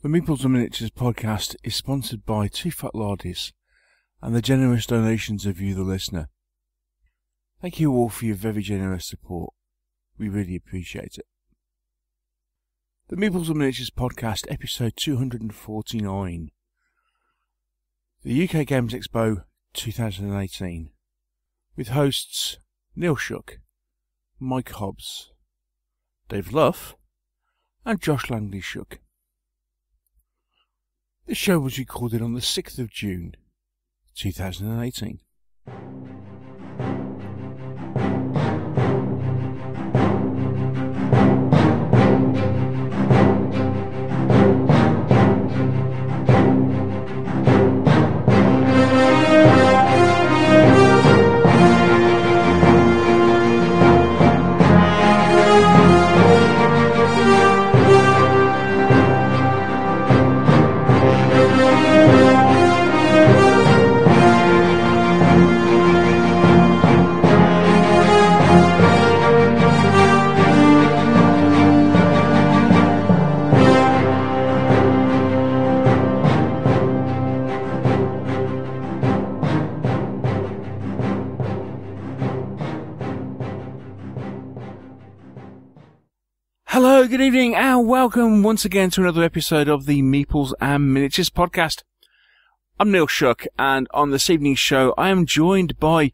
The Meeples and Miniatures podcast is sponsored by Two Fat Lardies and the generous donations of you, the listener. Thank you all for your very generous support. We really appreciate it. The Meeples and Miniatures podcast, episode 249. The UK Games Expo 2018. With hosts Neil Shuck, Mike Hobbs, Dave Luff, and Josh Langley-Shuck. The show was recorded on the 6th of June, 2018. Hello, good evening, and welcome once again to another episode of the Meeples and Miniatures podcast. I'm Neil Shuck, and on this evening's show, I am joined by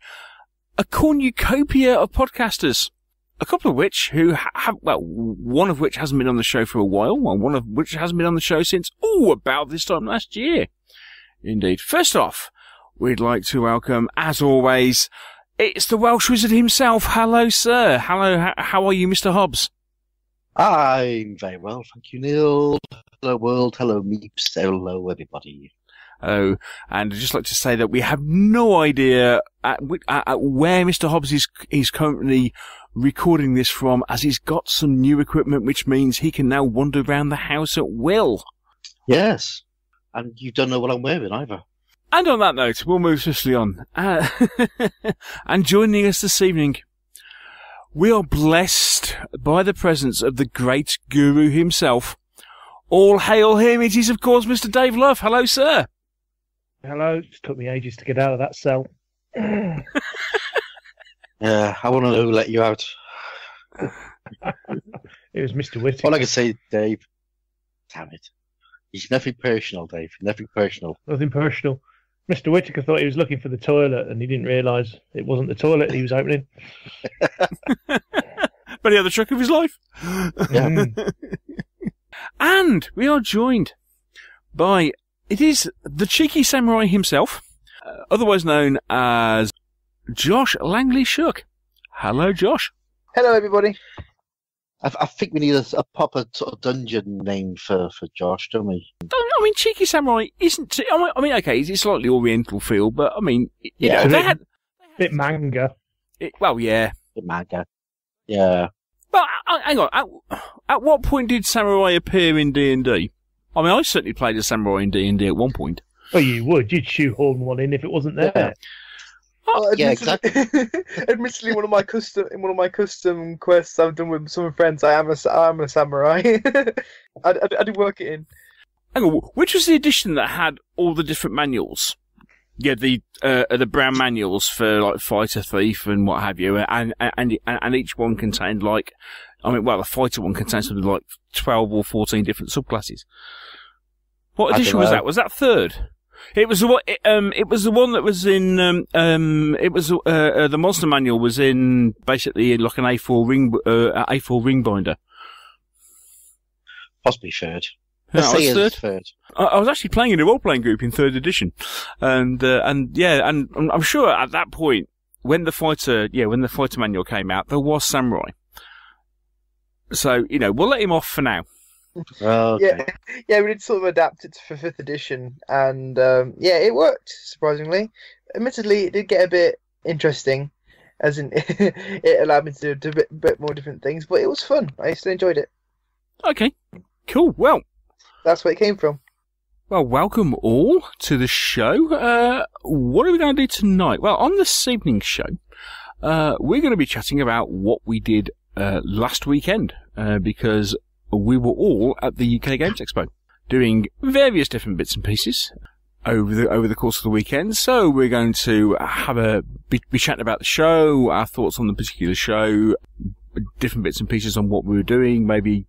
a cornucopia of podcasters. A couple of which one of which hasn't been on the show for a while, and one of which hasn't been on the show since, about this time last year. Indeed. First off, we'd like to welcome, as always, it's the Welsh Wizard himself. Hello, sir. Hello, how are you, Mr. Hobbs? I'm very well, thank you, Neil. Hello, world. Hello, Meeps. Hello, everybody. Oh, and I'd just like to say that we have no idea at where Mr. Hobbs is currently recording this from, as he's got some new equipment, which means he can now wander around the house at will. Yes, and you don't know what I'm wearing either. And on that note, we'll move swiftly on. And joining us this evening, we are blessed by the presence of the great guru himself. All hail him. It is, of course, Mr. Dave Luff. Hello, sir. Hello. It took me ages to get out of that cell. Yeah, I want to know who let you out. It was Mr. Whittaker. All I can say, Dave, damn it. It's nothing personal, Dave. Nothing personal. Nothing personal. Mr. Whittaker thought he was looking for the toilet, and he didn't realise it wasn't the toilet he was opening. But he had the trick of his life. Yeah. And we are joined by, it is the cheeky samurai himself, otherwise known as Josh Langley-Shuck. Hello, Josh. Hello, everybody. I think we need a proper sort of dungeon name for Josh, don't we? I mean, cheeky samurai isn't. I mean, okay, it's slightly Oriental feel, but I mean, they had bit manga. Yeah, The manga. Yeah. But hang on, at what point did samurai appear in D&D? I mean, I certainly played a samurai in D&D at one point. Well, you'd shoehorn one in if it wasn't there. Yeah. Yeah, exactly. Admittedly, in one of my custom quests I've done with some friends, I am a samurai. I did work it in. Hang on, which was the edition that had all the different manuals? Yeah, the brown manuals for like fighter, thief, and what have you, and each one contained the fighter one contained something like 12 or 14 different subclasses. What edition was that? Was that third? It was the one. It was the one that was in. The monster manual was in basically like an A4 ring binder. Possibly third. No, Let's say third. I was actually playing in a role-playing group in 3rd edition, and I'm sure at that point when the fighter manual came out, there was samurai. So we'll let him off for now. Okay. Yeah, we did sort of adapt it for 5th edition, and it worked surprisingly. Admittedly, it did get a bit interesting, as in it allowed me to do a bit more different things, but it was fun. I still enjoyed it. Okay, cool. Well, that's where it came from. Well, welcome all to the show. What are we going to do tonight? Well, on this evening's show, we're going to be chatting about what we did last weekend, because we were all at the UK Games Expo. doing various different bits and pieces over the course of the weekend. So we're going to be chatting about the show, our thoughts on the particular show, different bits and pieces on what we were doing, maybe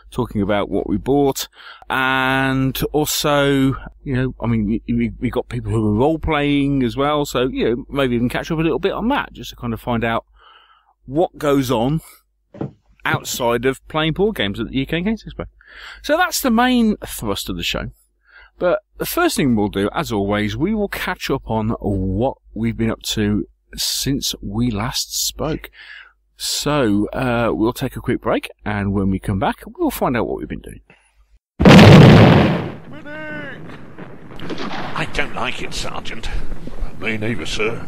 talking about what we bought, and also, we got people who were role playing as well, so, maybe even catch up a little bit on that, just to kind of find out what goes on outside of playing board games at the UK Games Expo. So that's the main thrust of the show. But the first thing we'll do, as always, we will catch up on what we've been up to since we last spoke. So, we'll take a quick break, and when we come back, we'll find out what we've been doing. I don't like it, Sergeant. Me neither, sir.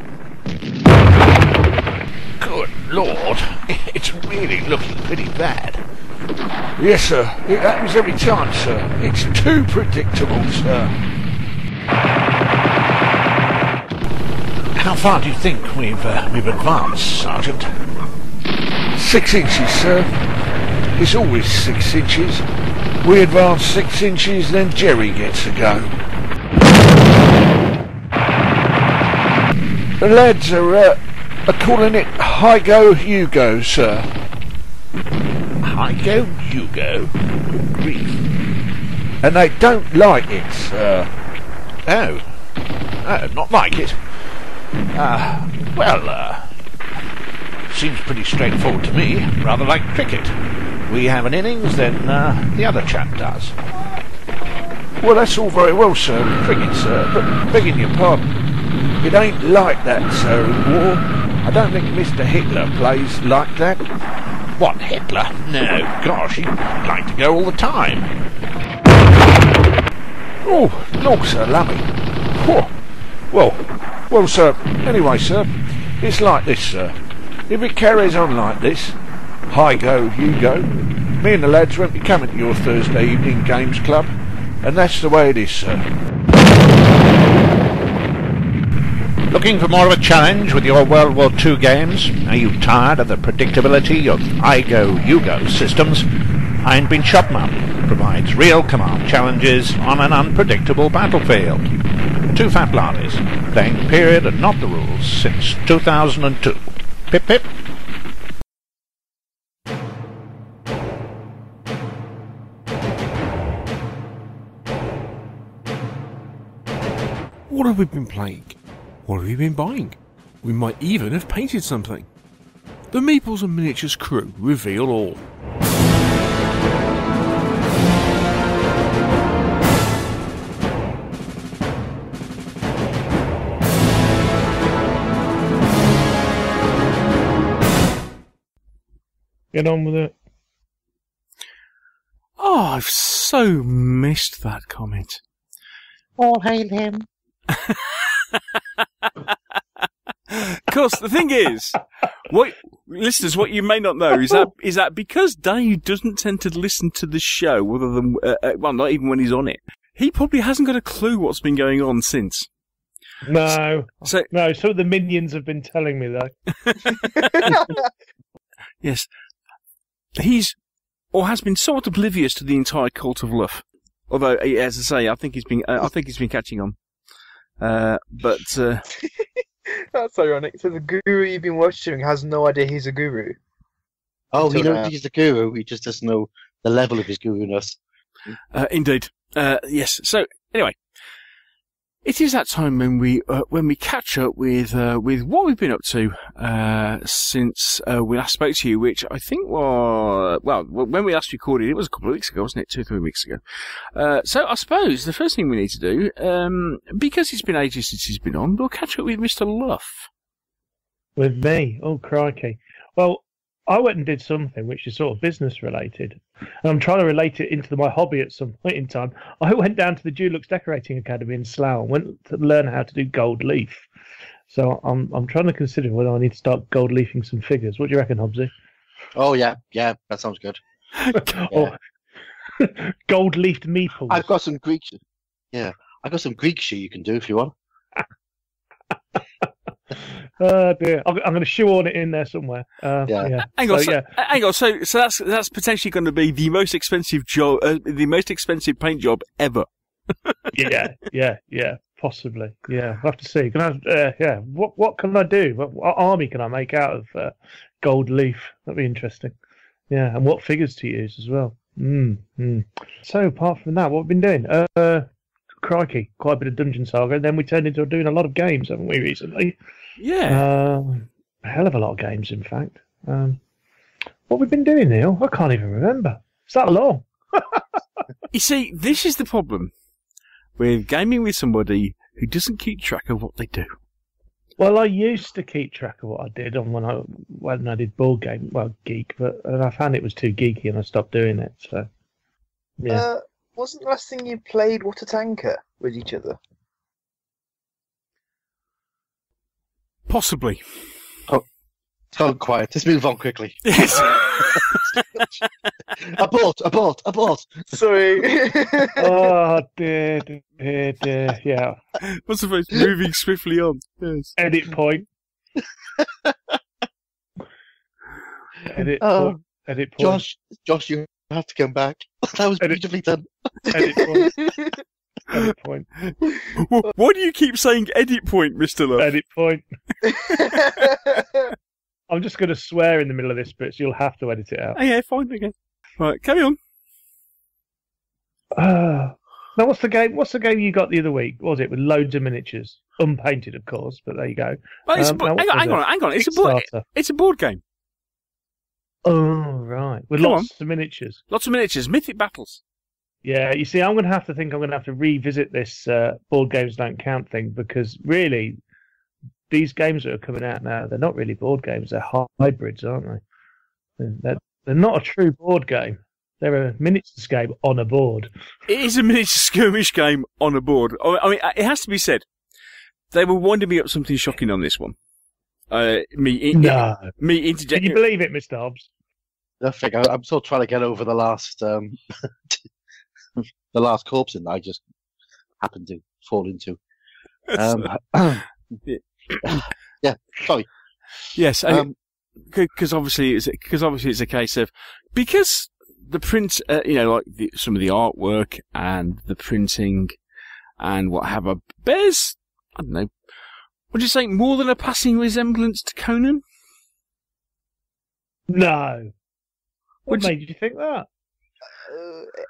Good Lord, it's really looking pretty bad. Yes, sir. It happens every time, sir. It's too predictable, sir. How far do you think we've advanced, Sergeant? 6 inches, sir. It's always 6 inches. We advance 6 inches, then Jerry gets a go. The lads are calling it Hi-Go, Hugo, sir. Hi-Go, Hugo? Good grief. And they don't like it, sir. Oh, not like it. Seems pretty straightforward to me, rather like cricket. We have an innings, then the other chap does. Well, that's all very well, sir, cricket, sir, but begging your pardon, it ain't like that, sir, in war. I don't think Mr. Hitler plays like that. What, Hitler? No, gosh, he'd like to go all the time. Oh, no, sir, lummy. Oh. Well, sir, anyway, sir, it's like this, sir. If it carries on like this, Hi-Go, Hugo, me and the lads won't be coming to your Thursday evening games club, and that's the way it is, sir. Looking for more of a challenge with your World War II games? Are you tired of the predictability of Hi-Go, Hugo systems? Iron Bean Shopman provides real command challenges on an unpredictable battlefield. Two fat blarneys, playing the period and not the rules since 2002. Pip pip. What have we been playing? What have we been buying? We might even have painted something. The Meeples and Miniatures crew reveal all. Get on with it. Oh, I've so missed that comment. All hail him. Of course, the thing is, what listeners, what you may not know is that because Dave doesn't tend to listen to the show, other than not even when he's on it, he probably hasn't got a clue what's been going on since. No, some of the minions have been telling me though. Yes, he's or has been somewhat oblivious to the entire cult of Luff. Although, as I say, I think he's been catching on. But that's ironic. So the guru you've been worshipping has no idea he's a guru. Oh, he knows he's the guru. He just doesn't know the level of his guru-ness. Indeed. Yes. So anyway, it is that time when we catch up with what we've been up to since we last spoke to you, which I think was when we last recorded, it was a couple of weeks ago, wasn't it? 2 or 3 weeks ago. So I suppose the first thing we need to do, because it's been ages since he's been on, we'll catch up with Mr. Luff. With me? Oh, crikey. Well, I went and did something which is sort of business related, and I'm trying to relate it into my hobby at some point in time. I went down to the Dulux Decorating Academy in Slough and went to learn how to do gold leaf. So I'm trying to consider whether I need to start gold leafing some figures. What do you reckon, Hobbsy? Oh yeah, that sounds good. Or gold leafed meeples. I've got some Greek. Yeah, I've got some Greek shit you can do if you want. Oh dear, I'm going to shoehorn it in there somewhere. Yeah. Hang on. So that's potentially going to be the most expensive job, the most expensive paint job ever. Yeah. Possibly. Yeah, we'll have to see. Can I? What can I do? What army can I make out of gold leaf? That'd be interesting. Yeah, and what figures to use as well. So apart from that, what have we been doing? Crikey, quite a bit of Dungeon Saga. And then we turned into doing a lot of games, haven't we, recently? Yeah. A hell of a lot of games, in fact. What we've been doing, Neil? I can't even remember. It's that long. You see, this is the problem with gaming with somebody who doesn't keep track of what they do. Well, I used to keep track of what I did when I did board game, geek, but I found it was too geeky and I stopped doing it. So, yeah. Wasn't the last thing you played Water Tanker with each other? Possibly. Oh, quiet. Let's move on quickly. Yes. Abort. Sorry. Oh, dear. Yeah. What's the phrase? Moving swiftly on. Yes. Edit point. Edit point. Josh, you have to come back. That was beautifully done. Edit point. Edit point. Why do you keep saying edit point, Mr. Luff? Edit point. I'm just going to swear in the middle of this bit, so you'll have to edit it out. Oh, yeah, fine, okay. Right, carry on. Now, what's the game you got the other week? What was it with loads of miniatures? Unpainted, of course, but there you go. Well, hang on. It's a board game. Oh, right. With lots of miniatures. Lots of miniatures. Mythic Battles. Yeah, you see, I'm going to have to revisit this board games don't count thing, because really, these games that are coming out now, they're not really board games. They're hybrids, aren't they? They're not a true board game. They're a miniatures game on a board. It is a miniature skirmish game on a board. I mean, it has to be said, they were winding me up something shocking on this one. Can you interjecting. believe it, Mr. Hobbs? Nothing. I'm still trying to get over the last the last corpse that I just happened to fall into. Yeah, sorry. Yes, because obviously it's a case of, because the print, some of the artwork and the printing and what have I bears, I don't know, would you say more than a passing resemblance to Conan? No. What made you think that?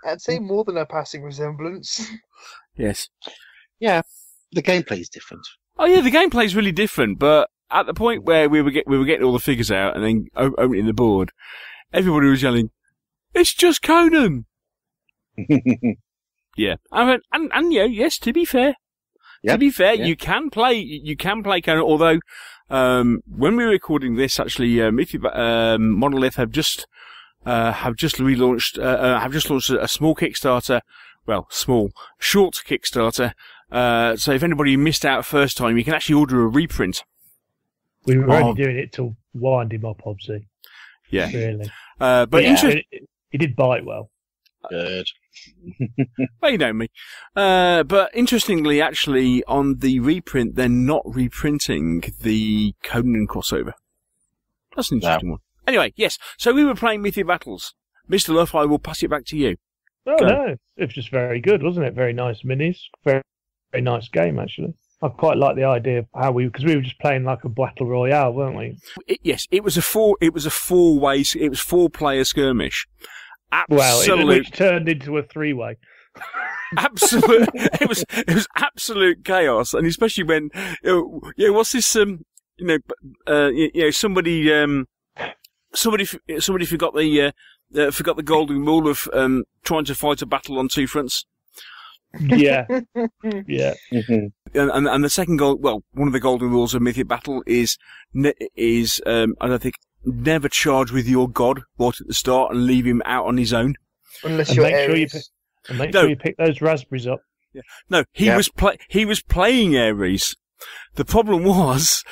I'd say more than a passing resemblance. Yes. Yeah, the gameplay is different. Oh yeah, the gameplay is really different, but at the point where we were getting all the figures out and then opening the board, everybody was yelling, "It's just Conan!" Yeah, and yes. To be fair, you can play Conan. Although when we're recording this, actually, Monolith have just launched a small Kickstarter. Well, short Kickstarter. So if anybody missed out first time, you can actually order a reprint. We were only doing it to wind him up, Hobbsy. Yeah. Really. But interesting. He did bite well. Good. Well, you know me. But interestingly, actually, on the reprint, they're not reprinting the Conan crossover. That's an interesting one. Anyway, yes. So we were playing Mythic Battles. Mr. Luff, I will pass it back to you. Oh, no. It was just very good, wasn't it? Very nice minis. Very, very nice game, actually. I quite like the idea of how because we were just playing like a battle royale, weren't we? It was a 4-player skirmish. Which turned into a 3-way. Absolute. It was absolute chaos, and especially when what's this? Somebody forgot the golden rule of trying to fight a battle on two fronts. Yeah, yeah. Mm-hmm. And the second one of the golden rules of Mythic Battle is I don't think, never charge with your god right at the start and leave him out on his own. Unless you're Ares. Make sure you pick those raspberries up. Yeah. No, he was playing Ares. The problem was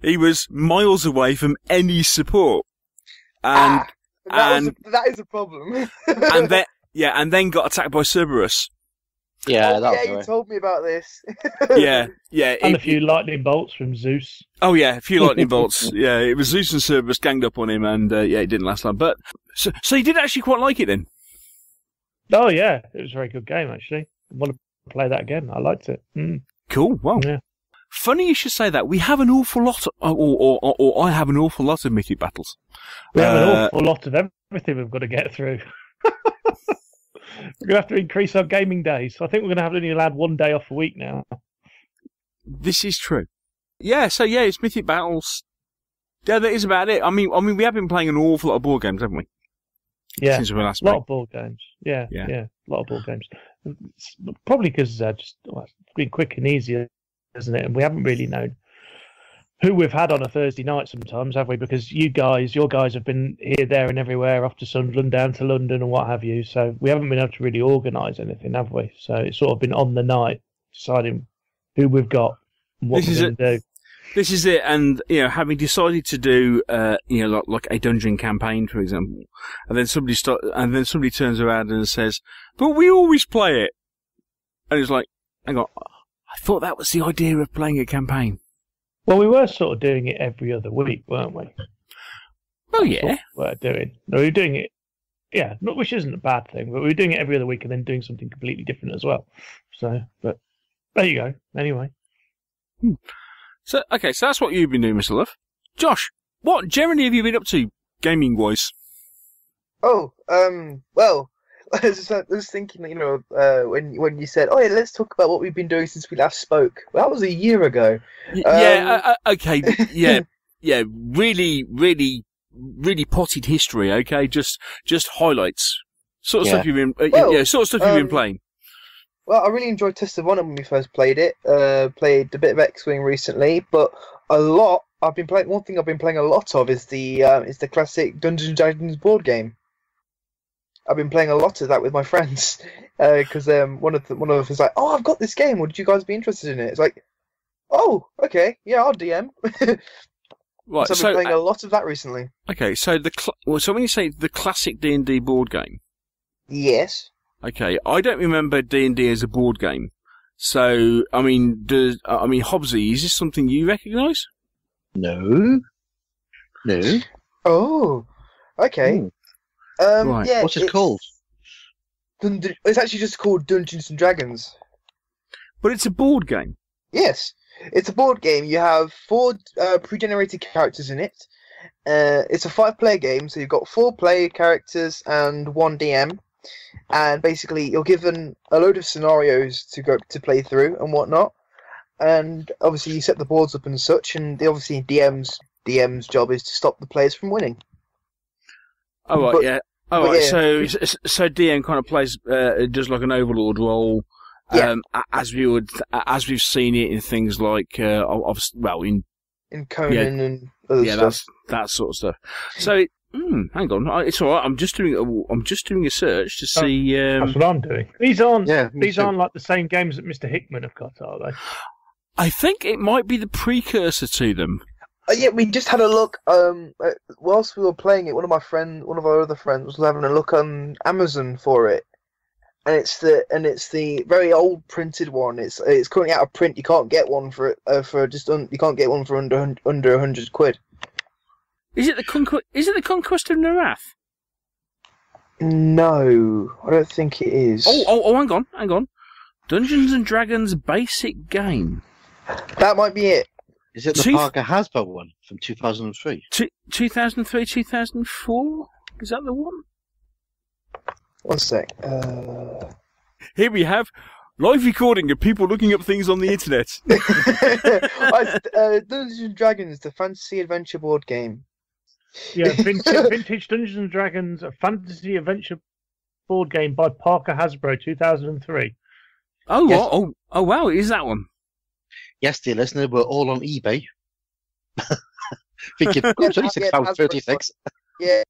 he was miles away from any support, and that is a problem. and then got attacked by Cerberus. Yeah, that'll do you it. told me about this. Yeah. And a few lightning bolts from Zeus. Oh yeah, a few lightning bolts. Yeah, it was Zeus and Cerberus ganged up on him, and it didn't last long. But so you did actually quite like it then? Oh yeah, it was a very good game actually. I want to play that again. I liked it. Cool. Well, Yeah. funny you should say that. We have an awful lot, or I have an awful lot of Mythic Battles. We have an awful lot of everything we've got to get through. We're going to have to increase our gaming days. I think we're going to have only allowed 1 day off a week now. This is true. Yeah. So yeah, it's Mythic Battles. Yeah, that is about it. I mean, we have been playing an awful lot of board games, haven't we? Yeah, Since we last a lot met. of board games. Yeah, Yeah. a lot of board games. It's probably because it's been quick and easy, isn't it? And we haven't really known who we've had on a Thursday night sometimes, have we? Because your guys have been here, there and everywhere, off to Sunderland, down to London and what have you. So we haven't been able to really organise anything, have we? So it's sort of been on the night, deciding who we've got and what we're going to do. This is it, and having decided to do, like a dungeon campaign, for example, and then somebody turns around and says, "But we always play it," and it's like, hang on, I thought that was the idea of playing a campaign. Well, we were sort of doing it every other week, weren't we? Oh yeah, We were doing it, yeah, which isn't a bad thing, but we were doing it every other week and then doing something completely different as well. So, but there you go. Anyway. So that's what you've been doing, Mr. Luff. Josh, what generally have you been up to, gaming-wise? Oh, well, I was thinking, when you said, "Oh, yeah, let's talk about what we've been doing since we last spoke." Well, that was a year ago. Okay, yeah, really, really, really potted history. Okay, just highlights, sort of stuff you've been, you've been playing. Well, I really enjoyed Test of Honor when we first played it. Played a bit of X-Wing recently, but one thing I've been playing a lot of is the classic Dungeons and Dragons board game. I've been playing a lot of that with my friends because one of us was like, "Oh, I've got this game. Would you guys be interested in it?" It's like, "Oh, okay, yeah, I'll DM." Right, so I've been playing a lot of that recently. Okay, so so when you say the classic D&D board game, yes. Okay, I don't remember D&D as a board game. So, Hobbsy, is this something you recognise? No. Oh, okay. Right. Yeah, What's it called? It's actually just called Dungeons and Dragons. But it's a board game. Yes, it's a board game. You have 4 pre-generated characters in it. It's a 5-player game, so you've got 4 player characters and 1 DM. And basically, you're given a load of scenarios to play through and whatnot. And obviously, you set the boards up and such. And obviously, DM's job is to stop the players from winning. Oh right, yeah. Oh right. Yeah. So DM kind of plays does like an overlord role, as we've seen it in things like in Conan and other stuff. that sort of stuff. So. Hang on, it's all right. I'm just doing a search to see. That's what I'm doing. These aren't too. like the same games that Mr. Hickman have got, are they? I think it might be the precursor to them. Yeah, we just had a look. Whilst we were playing it, one of our other friends was having a look on Amazon for it, and it's the very old printed one. It's currently out of print. You can't get one for it you can't get one for under £100. Is it the Conquest of Narath? No, I don't think it is. Oh, hang on. Dungeons and Dragons basic game. That might be it. Is it the Parker Hasbro one from 2003? 2003, 2004? Is that the one? One sec. Here we have live recording of people looking up things on the internet. Dungeons and Dragons, the fantasy adventure board game. Yeah, vintage Dungeons and Dragons, a fantasy adventure board game by Parker Hasbro, 2003. Oh, Yes. oh, wow! Is that one? Yes, dear listener, we're all on eBay. Thinking, it's only £6.36. Yeah,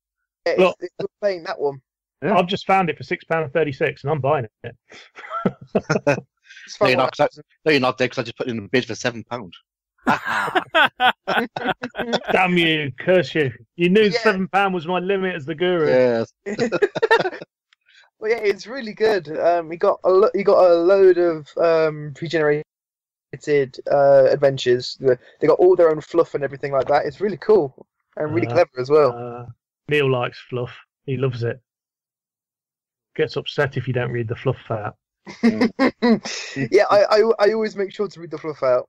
Look. we're playing that one. Yeah. I've just found it for £6.36, and I'm buying it. It's No, fun. you're not, because I just put in a bid for £7. Damn you, curse you. You knew Yeah. £7 was my limit as the guru. Yes. But yeah, it's really good. You got a load of pre-generated adventures. They got all their own fluff and everything like that. It's really cool and really clever as well. Neil likes fluff. He loves it. Gets upset if you don't read the fluff out. Yeah, I always make sure to read the fluff out.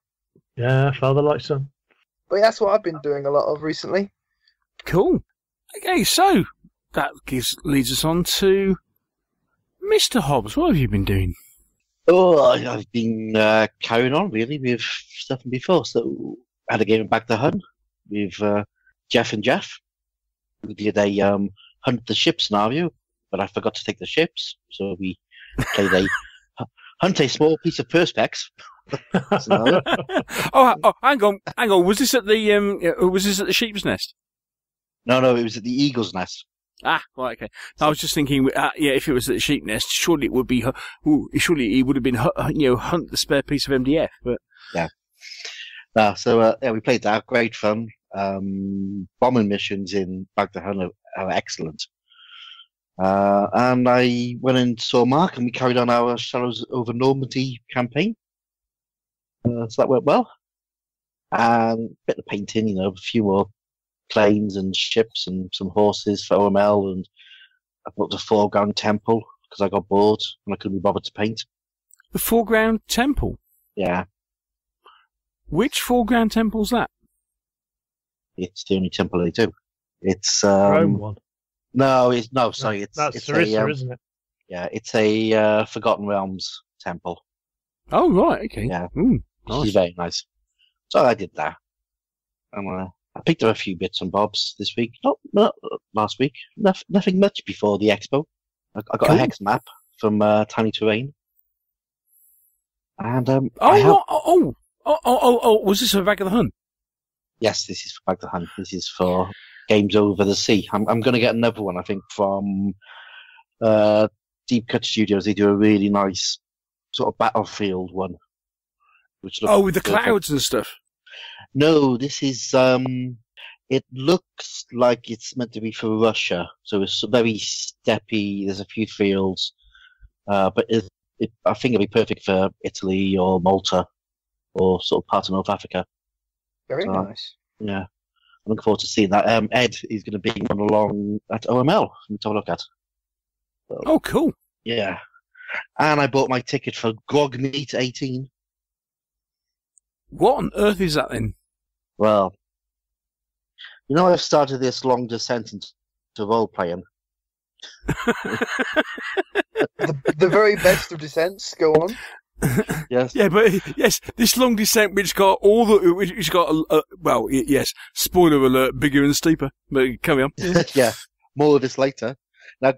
Yeah, father like son. But yeah, that's what I've been doing a lot of recently. Cool. Okay, so that leads us on to Mr. Hobbs. What have you been doing? Oh, I've been carrying on really with stuff from before. So I had a game of Back the Hun with Jeff and Jeff. We did a hunt the ship scenario, but I forgot to take the ships, so we played a hunt a small piece of perspex. Hang on. Was this at the sheep's nest? No, it was at the eagle's nest. Ah, right, okay. I was just thinking, if it was at the sheep nest, surely it would be. Surely it would have been, hunt the spare piece of MDF. But yeah. So we played that. Great fun. Bombing missions in Baghdad are excellent. And I went and saw Mark, and we carried on our Shadows over Normandy campaign. So that went well. And a bit of painting, a few more planes and ships and some horses for OML, and I built a foreground temple because I got bored and I couldn't be bothered to paint. The foreground temple? Yeah. Which foreground temple's that? It's the only temple they do. It's Rome one. That's Sarissa, isn't it? Yeah, it's a Forgotten Realms temple. Oh right, okay. Yeah, nice. It's very nice. So I did that. And I picked up a few bits and bobs this week. Not last week. Nothing much before the expo. I got a hex map from Tiny Terrain. And was this for Back of the Hun? Yes, this is for Back the Hunt. This is for Games Over the Sea. I'm going to get another one, I think, from Deep Cut Studios. They do a really nice sort of battlefield one. Which looks with the clouds and stuff. No, this is. It looks like it's meant to be for Russia, so it's very steppy. There's a few fields, but I think it'll be perfect for Italy or Malta or sort of part of North Africa. Very nice. Yeah, I'm looking forward to seeing that. Ed is going to be on along at OML for me to have a look at. So, oh, cool. Yeah, and I bought my ticket for Grog Meet 18. What on earth is that then? Well, I've started this long descent into role playing. the very best of descents. Go on. Yes. Yeah, but yes, this long descent, which got spoiler alert, bigger and steeper. But carry on. Yeah, more of this later. Now,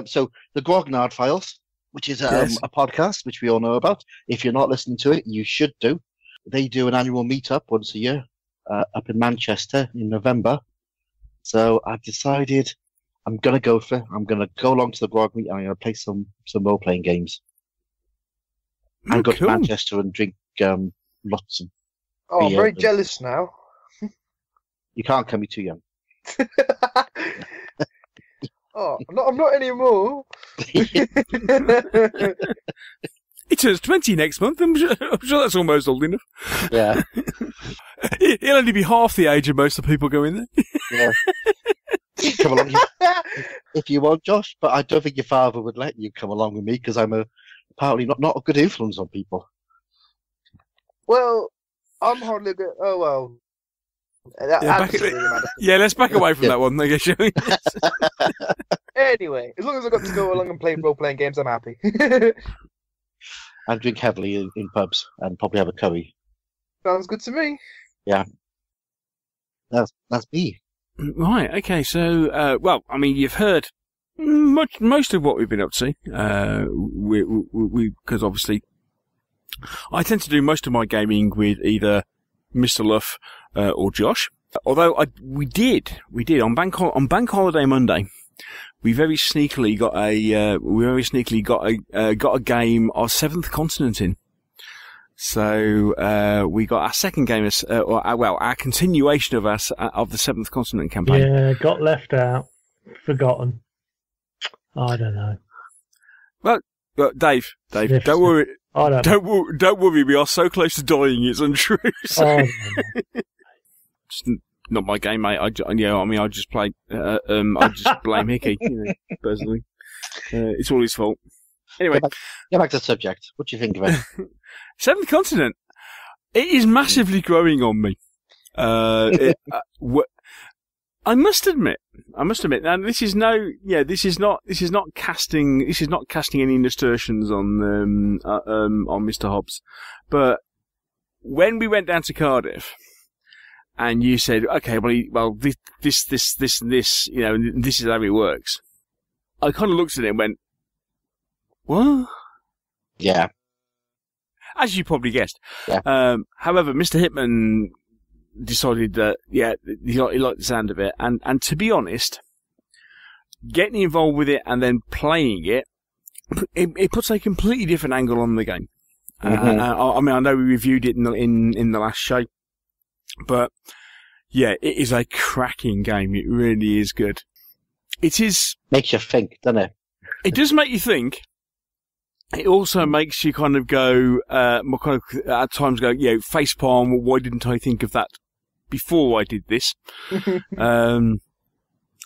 so the Grognard Files, which is a podcast which we all know about. If you're not listening to it, you should do. They do an annual meetup once a year up in Manchester in November. So I've decided I'm going to go along to the Grog Meet and I'm going to play some role-playing games. And go to Manchester and drink lots of beer. I'm very jealous now. You can't come, you're too young. I'm not anymore. He turns 20 next month. I'm sure that's almost old enough. Yeah. He'll only be half the age of most of the people going there. Yeah. Come along if you want, Josh, but I don't think your father would let you come along with me because I'm apparently not a good influence on people. Well, I'm hardly a good. Oh well. Let's back away from that one, I guess. Anyway, as long as I got to go along and play role-playing games, I'm happy. And drink heavily in pubs and probably have a curry. Sounds good to me. Yeah. That's me. Right, okay, so, you've heard most of what we've been up to. Because obviously, I tend to do most of my gaming with either Mr. Luff or Josh. Although we did on Bank Holiday Monday. We very sneakily got a game of Seventh Continent in. So we got our second game, our continuation of the Seventh Continent campaign. Yeah, got left out, forgotten. I don't know. Well, Dave, Sniff, don't worry. I Don't worry. We are so close to dying. It's untrue. So. Oh, It's not my game, mate. I just play. I just blame Hickey, personally. It's all his fault. Anyway, get back to the subject. What do you think of it? Seventh Continent. It is massively growing on me. I must admit, and this is not casting any nasturtions on Mr. Hobbs, but when we went down to Cardiff, and you said, okay, this, and this, this is how it works. I kind of looked at it and went, what? Yeah. As you probably guessed. Yeah. However, Mr. Hitman decided that, he liked the sound of it. And to be honest, getting involved with it and then playing it puts a completely different angle on the game. Mm-hmm. I know we reviewed it in the last show, but yeah, it is a cracking game. It really is good. It is. Makes you think, doesn't it? It does make you think. It also makes you kind of go, at times go, facepalm, why didn't I think of that before I did this?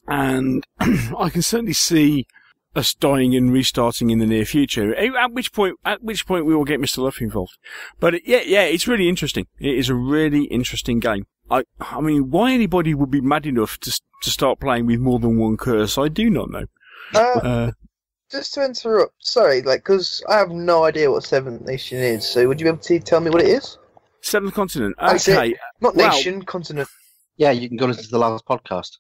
And I can certainly see us dying and restarting in the near future. At which point we will get Mr. Luff involved. But it's really interesting. It is a really interesting game. I mean, why anybody would be mad enough to start playing with more than one curse, I do not know. Just to interrupt, sorry, because I have no idea what Seventh Nation is, so would you be able to tell me what it is? Seventh Continent. That's Okay. it. Not nation, continent. Yeah, you can go listen to the last podcast.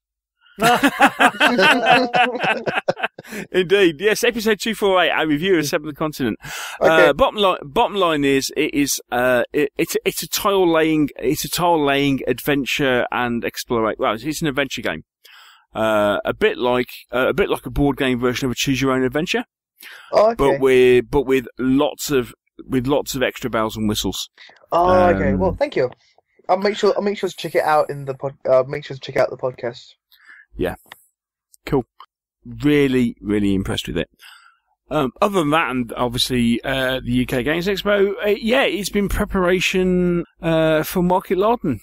Indeed, yes. Episode 248, our review of Seventh Continent. Okay. Bottom line is, it's a tile laying adventure and exploration. Well, it's an adventure game. A bit like a board game version of a choose your own adventure. Oh, okay. But with lots of extra bells and whistles. Oh, okay. Well, thank you. I'll make sure to check it out in the make sure to check out the podcast. Yeah. Cool. Really, really impressed with it. Other than that, and obviously the UK Games Expo, it's been preparation for Market Lardon,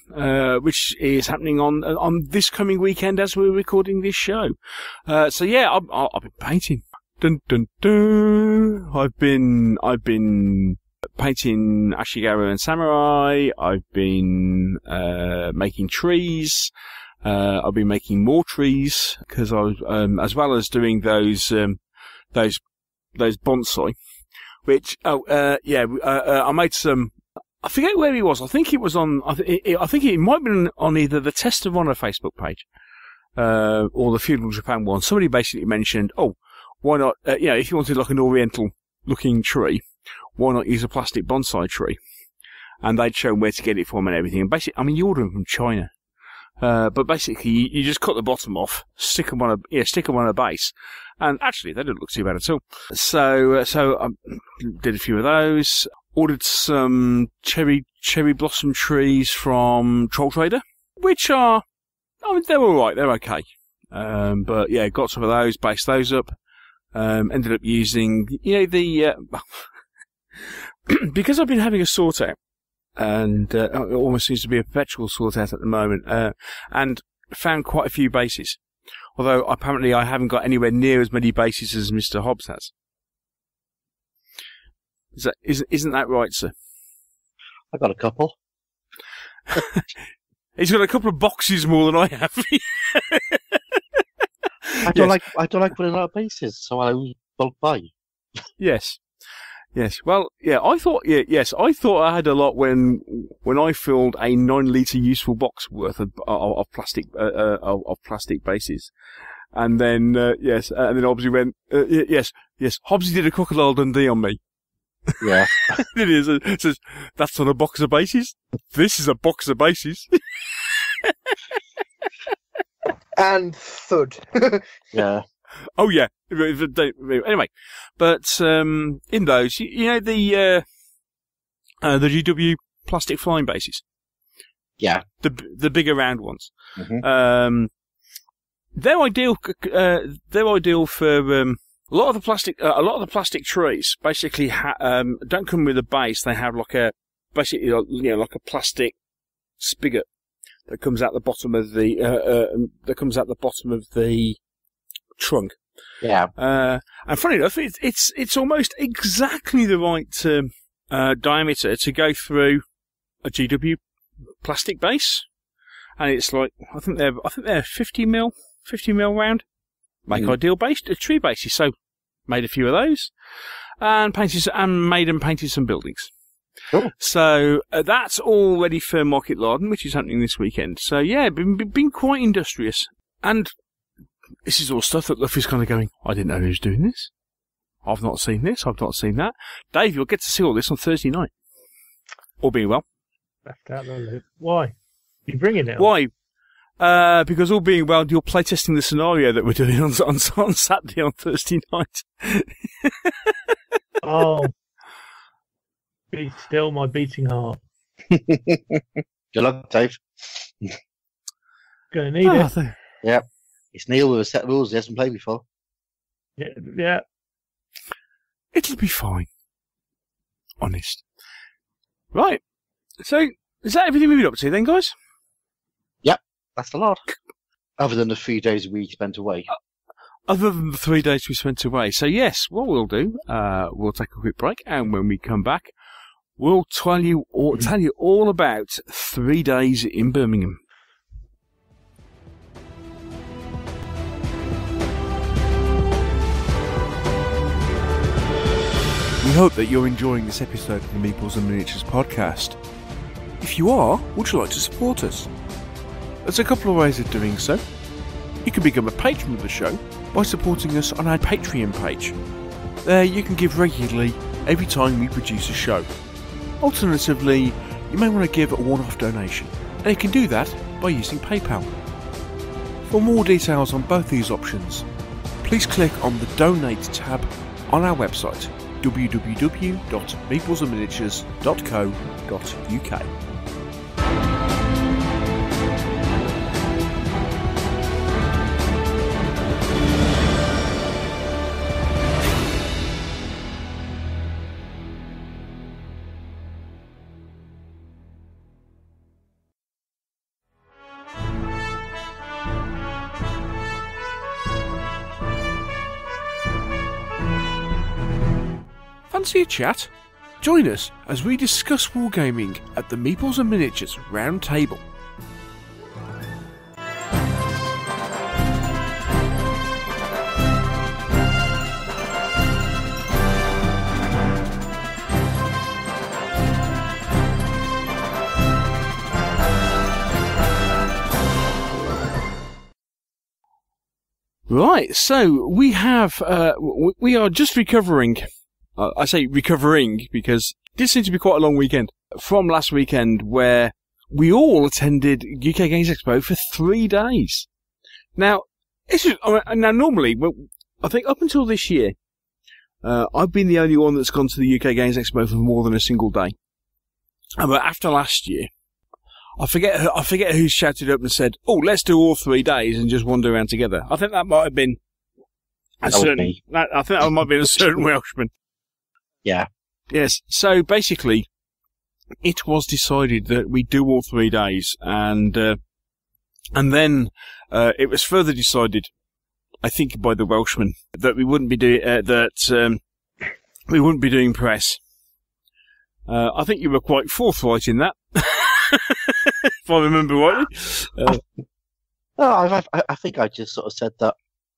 which is happening on this coming weekend as we're recording this show. I've been painting. Dun dun dun. I've been painting Ashigaru and Samurai. I've been making trees. I've been making more trees because I was, as well as doing those bonsai, which I made some. I forget where he was. I think it was on. I think it might have been on either the Test of Honor Facebook page or the Feudal Japan one. Somebody basically mentioned, why not? If you wanted like an Oriental looking tree, why not use a plastic bonsai tree? And they'd show where to get it from and everything. And basically, you order them from China. But basically, you just cut the bottom off, stick them on a base, and actually, they didn't look too bad at all. So I did a few of those. Ordered some cherry blossom trees from Troll Trader, which are, they're all right, they're okay. But yeah, got some of those, based those up. Ended up using, because I've been having a sort out. And it almost seems to be a perpetual sort out at the moment, and found quite a few bases. Although apparently I haven't got anywhere near as many bases as Mr. Hobbs has. Isn't that right, sir? I got a couple. He's got a couple of boxes more than I have. I don't like putting out bases, so I bulk buy. Yes. Yes. Well, yeah. I thought I had a lot when I filled a 9-litre useful box worth of plastic bases, and then and then Hobbsy went, yes. Hobbsy did a Crocodile Dundee on me. Yeah. It is. It says that's not a box of bases. This is a box of bases. And thud. Yeah. Oh yeah. Anyway, but in those, the GW plastic flying bases. Yeah. The bigger round ones. Mm-hmm. They're ideal. They're ideal for A lot of the plastic trees basically don't come with a base. They have like a plastic spigot that comes out the bottom of the trunk. Yeah. And funny enough, it's almost exactly the right diameter to go through a GW plastic base, and it's like I think they're 50 mil round. Make ideal base tree bases. So made a few of those and painted some buildings. Cool. So that's all ready for Market Laden, which is happening this weekend. So yeah, been quite industrious. And this is all stuff that Luff is kind of going, I didn't know who was doing this. I've not seen this. I've not seen that. Dave, you'll get to see all this on Thursday night. All being well. Left out the loop. Why? You bringing it? Why? Because all being well, you're playtesting the scenario that we're doing on Saturday on Thursday night. Oh. Be still my beating heart. Good luck, Dave. Gonna need it. Yeah. It's Neil with a set of rules he hasn't played before. Yeah. It'll be fine. Honest. Right. So, is that everything we've been up to then, guys? Yep. That's a lot. Other than the 3 days we spent away. Other than the 3 days we spent away. So, yes, what we'll do, we'll take a quick break, and when we come back, we'll tell you all about 3 days in Birmingham. We hope that you're enjoying this episode of the Meeples and Miniatures podcast. If you are, would you like to support us? There's a couple of ways of doing so. You can become a patron of the show by supporting us on our Patreon page. There you can give regularly every time we produce a show. Alternatively, you may want to give a one-off donation, and you can do that by using PayPal. For more details on both these options, please click on the Donate tab on our website www.meeplesandminiatures.co.uk. Fancy a chat? Join us as we discuss wargaming at the Meeples and Miniatures Round Table. Right, so we are just recovering. I say recovering because it did seem to be quite a long weekend from last weekend where we all attended UK Games Expo for 3 days. Now, normally, I think up until this year, I've been the only one that's gone to the UK Games Expo for more than a single day. But after last year, I forget who shouted up and said, "Oh, let's do all 3 days and just wander around together." I think that might have been I think that might have been a certain Welshman. Yeah. Yes. So basically, it was decided that we do all 3 days, and then it was further decided, I think, by the Welshman that we wouldn't be doing press. I think you were quite forthright in that, if I remember rightly. No, I think I just sort of said that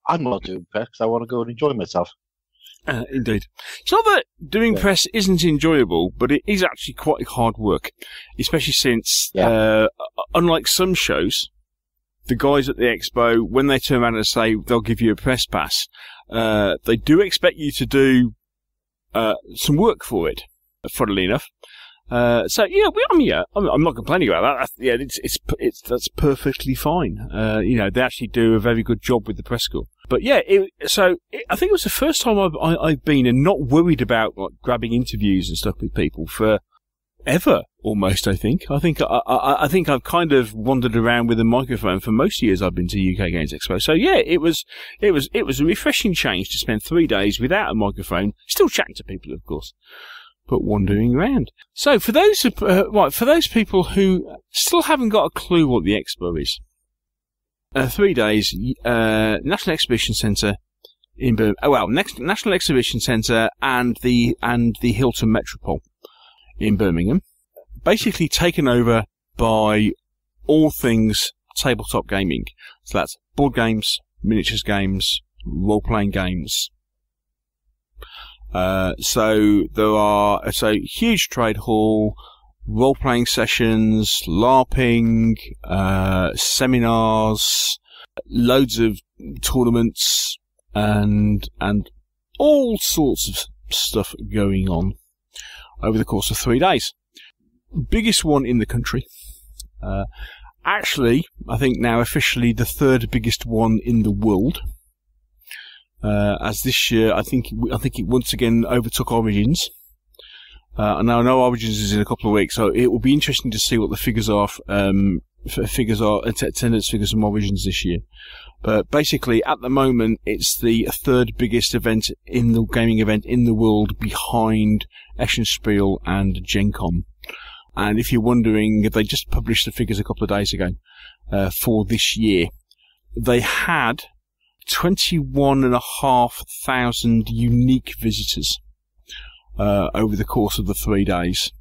I'm not doing press because I want to go and enjoy myself. Indeed. It's not that doing press isn't enjoyable, but it is actually quite hard work, especially since, unlike some shows, the guys at the expo, when they turn around and say they'll give you a press pass, they do expect you to do some work for it, funnily enough. So yeah, I'm not complaining about that. That's perfectly fine. They actually do a very good job with the press corps. But yeah, I think it was the first time I've been and not worried about like grabbing interviews and stuff with people for ever, almost. I think I've kind of wandered around with a microphone for most years I've been to UK Games Expo. So yeah, it was a refreshing change to spend 3 days without a microphone, still chatting to people, of course, but wandering around. So for those people who still haven't got a clue what the Expo is, 3 days, National Exhibition Centre in National Exhibition Centre and the Hilton Metropole in Birmingham, basically taken over by all things tabletop gaming. So that's board games, miniatures games, role-playing games. So there are huge trade hall, role-playing sessions, LARPing, seminars, loads of tournaments, and all sorts of stuff going on over the course of 3 days. Biggest one in the country. Actually, I think now officially the third biggest one in the world. As this year, I think it once again overtook Origins. And I know Origins is in a couple of weeks, so it will be interesting to see what the figures are. Attendance figures from Origins this year. But basically, at the moment, it's the third biggest event in the gaming event in the world, behind Eschenspiel and Gen Con. And if you're wondering, they just published the figures a couple of days ago for this year. They had 21,500 unique visitors over the course of the 3 days.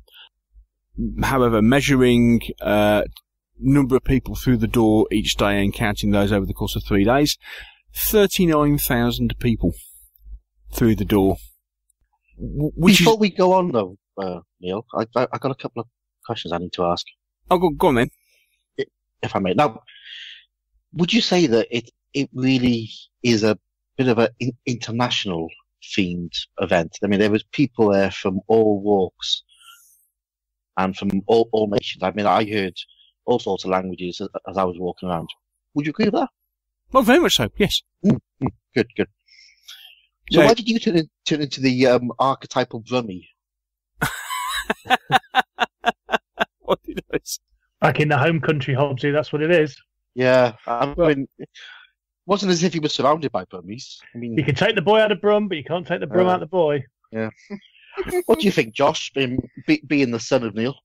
However, measuring number of people through the door each day and counting those over the course of 3 days, 39,000 people through the door. Before we go on, though, Neil, I got a couple of questions I need to ask. Oh, go on then. If I may. Now, would you say that it really is a bit of an international themed event? I mean, there was people there from all walks and from all nations. I mean, I heard all sorts of languages as I was walking around. Would you agree with that? Well, very much so, yes. Good. So why did you turn into the archetypal drummy? What did I say? Back in the home country, Hobbsy, that's what it is. Yeah, I mean, it wasn't as if he was surrounded by brummies. I mean, you can take the boy out of Brum, but you can't take the Brum out of the boy. Yeah. What do you think, Josh, being the son of Neil?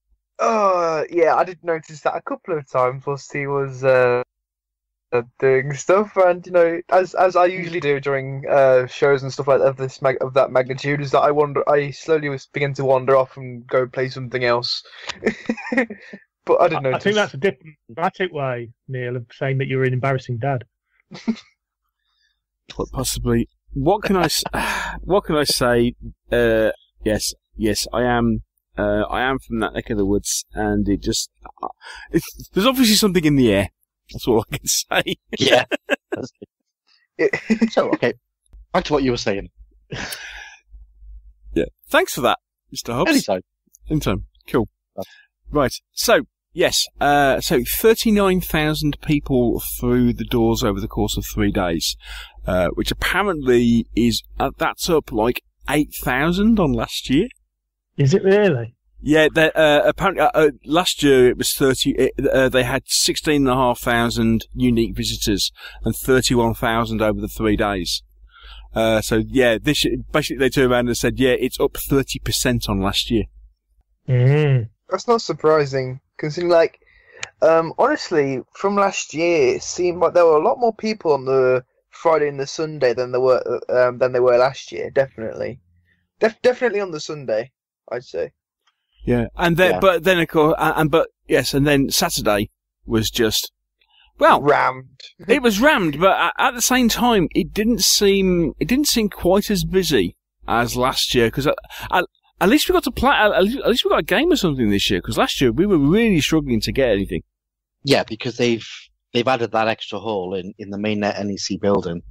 Yeah, I did notice that a couple of times whilst he was doing stuff, and as I usually do during shows and stuff like that of that magnitude, is that I slowly begin to wander off and go play something else. But I didn't notice. I think that's a diplomatic way, Neil, of saying that you're an embarrassing dad. Quite possibly. What can I say? Yes, I am. I am from that neck of the woods, and there's obviously something in the air. That's all I can say. Yeah. So, okay, back to what you were saying. Yeah. Thanks for that, Mr. Hobbs. Anytime. Cool. Right. So, yes. So 39,000 people through the doors over the course of 3 days, which apparently that's up like 8,000 on last year. Is it really? Yeah, apparently last year it was 30. They had 16,500 unique visitors and 31,000 over the 3 days. So yeah, this year, basically they turned around and said, yeah, it's up 30% on last year. Mm. That's not surprising, considering honestly, from last year it seemed like there were a lot more people on the Friday and the Sunday than there were last year. Definitely, definitely on the Sunday, I'd say. Yeah, and then, but then of course, and then Saturday was just, well, rammed. It was rammed, but at the same time, it didn't seem quite as busy as last year, because at least we got to play, at least we got a game or something this year, because last year we were really struggling to get anything. Yeah, because they've added that extra hall in the main NEC building,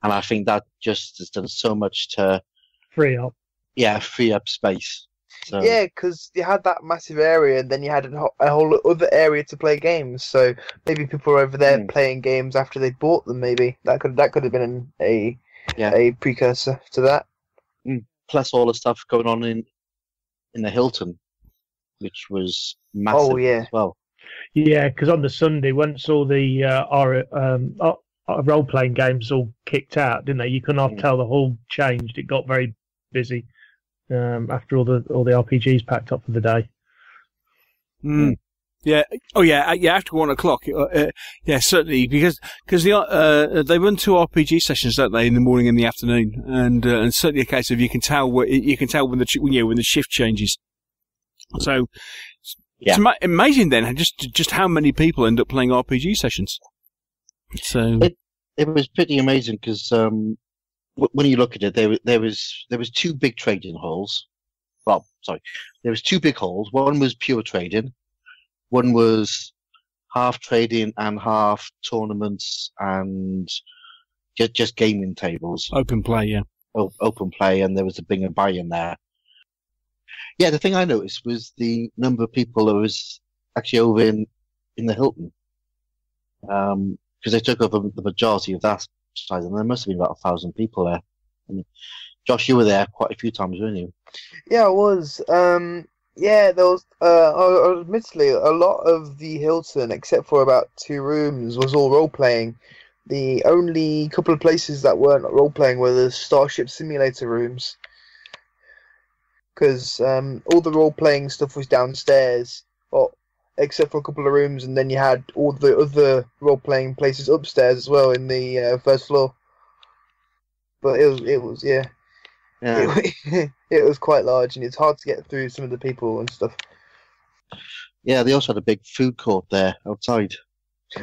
and I think that just has done so much to free up space. So. Yeah, because you had that massive area, and then you had a whole other area to play games. So maybe people were over there playing games after they bought them. Maybe that could have been a precursor to that. Plus all the stuff going on in the Hilton, which was massive as well. Yeah, because on the Sunday, once all the role-playing games all kicked out, didn't they? You couldn't tell the hall changed. It got very busy after all the RPGs packed up for the day. Mm. Yeah. Oh, yeah. Yeah. After 1 o'clock. Yeah, certainly, because they run 2 RPG sessions, don't they, in the morning and the afternoon, and certainly a case of you can tell when the shift changes. So it's amazing then just how many people end up playing RPG sessions. So it was pretty amazing because when you look at it, there was 2 big trading halls. Well, sorry, there was 2 big halls. One was pure trading. One was half trading and half tournaments and just gaming tables. Open play, yeah. Open play, and there was a bing and buy in there. Yeah, the thing I noticed was the number of people that was actually over in the Hilton. Because they took over the majority of that size, and there must have been about 1,000 people there. And Josh, you were there quite a few times, weren't you? Yeah, I was. Yeah, there was. Admittedly, a lot of the Hilton, except for about 2 rooms, was all role playing. The only couple of places that weren't role playing were the Starship Simulator rooms, because all the role playing stuff was downstairs, except for a couple of rooms, and then you had all the other role playing places upstairs as well in the first floor. But it was yeah. It was quite large, and it's hard to get through some of the people and stuff. Yeah, they also had a big food court there outside.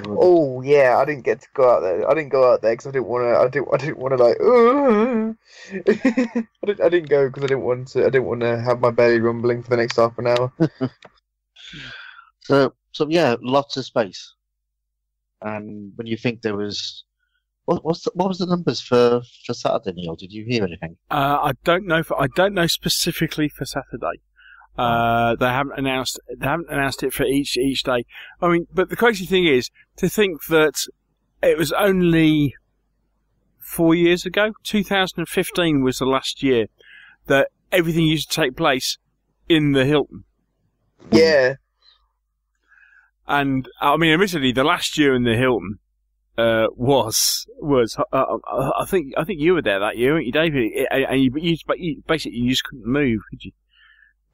Oh yeah, I didn't get to go out there. I didn't go out there because I didn't want to. I didn't want to like. I didn't go because I didn't want to. I didn't want to have my belly rumbling for the next half an hour. So yeah, lots of space. And when you think there was. What was the numbers for Saturday, Neil? Did you hear anything? I don't know. I don't know specifically for Saturday. They haven't announced it for each day. I mean, but the crazy thing is to think that it was only 4 years ago. 2015 was the last year that everything used to take place in the Hilton. Yeah. And I mean, admittedly, the last year in the Hilton. Was I think you were there that year, weren't you, David? And you basically you just couldn't move, could you?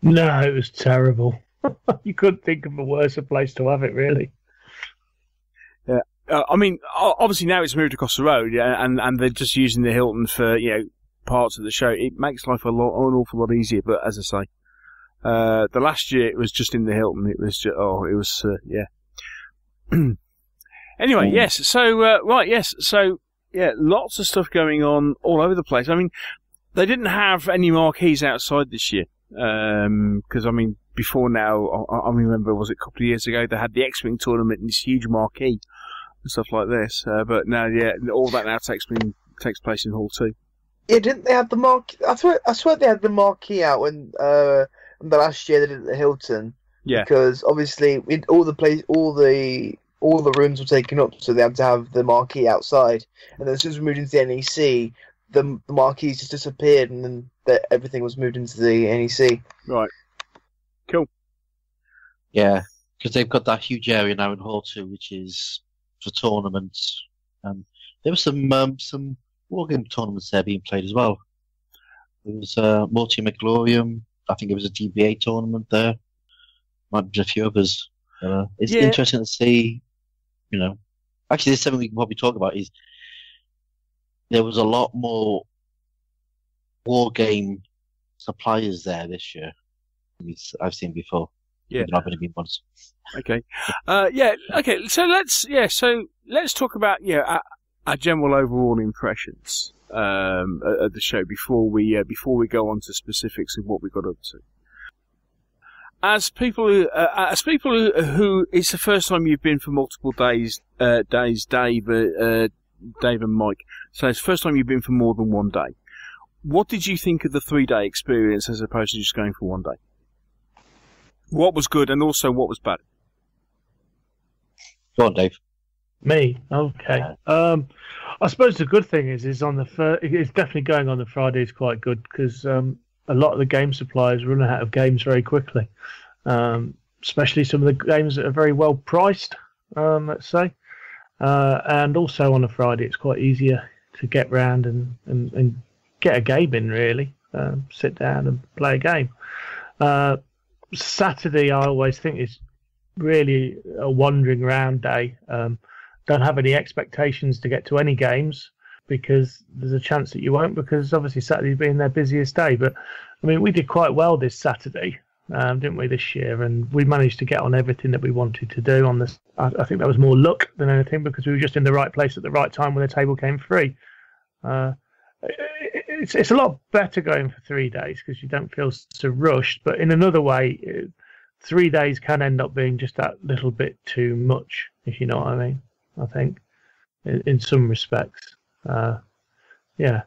No, it was terrible. You couldn't think of a worse place to have it, really. Yeah, I mean, obviously now it's moved across the road, and they're just using the Hilton for parts of the show. It makes life an awful lot easier. But as I say, the last year it was just in the Hilton. It was yeah. Anyway, yes. So lots of stuff going on all over the place. I mean, they didn't have any marquees outside this year because I mean, before now, I remember was it a couple of years ago they had the X-Wing tournament in this huge marquee and stuff like this. But now, yeah, all that now takes place in Hall 2. Yeah, didn't they have the marquee? I swear they had the marquee out when the last year they did it at the Hilton. Yeah, because obviously all the rooms were taken up, so they had to have the marquee outside. And then as soon as we moved into the NEC, the marquees just disappeared, and then everything was moved into the NEC. Right. Cool. Yeah, because they've got that huge area now in Hall 2, which is for tournaments. There were some wargame tournaments there being played as well. There was Morty McGlorium. I think it was a DBA tournament there. Might be a few others. It's interesting to see. Actually, there's something we can probably talk about is there was a lot more war game suppliers there this year than I've seen before. Yeah, I've only been once. Okay. Okay. So let's talk about our general overall impressions at the show before we go on to specifics of what we got up to. As people who it's the first time you've been for multiple days, Dave and Mike. So it's the first time you've been for more than one day. What did you think of the 3-day experience as opposed to just going for one day? What was good and also what was bad? Go on, Dave. Me? Okay. I suppose the good thing is on the it's definitely going on the Friday is quite good because a lot of the game suppliers run out of games very quickly. especially some of the games that are very well priced, let's say. And also on a Friday, it's quite easier to get round and get a game in, really. Sit down and play a game. Saturday, I always think, is really a wandering around day. Don't have any expectations to get to any games, because there's a chance that you won't, because obviously Saturday's being their busiest day. But I mean, we did quite well this Saturday, didn't we, this year? And we managed to get on everything that we wanted to do on this. I think that was more luck than anything, because we were just in the right place at the right time when the table came free. It's a lot better going for 3 days, because you don't feel so rushed. But in another way, 3 days can end up being just that little bit too much, if you know what I mean. I think, in some respects. Yeah.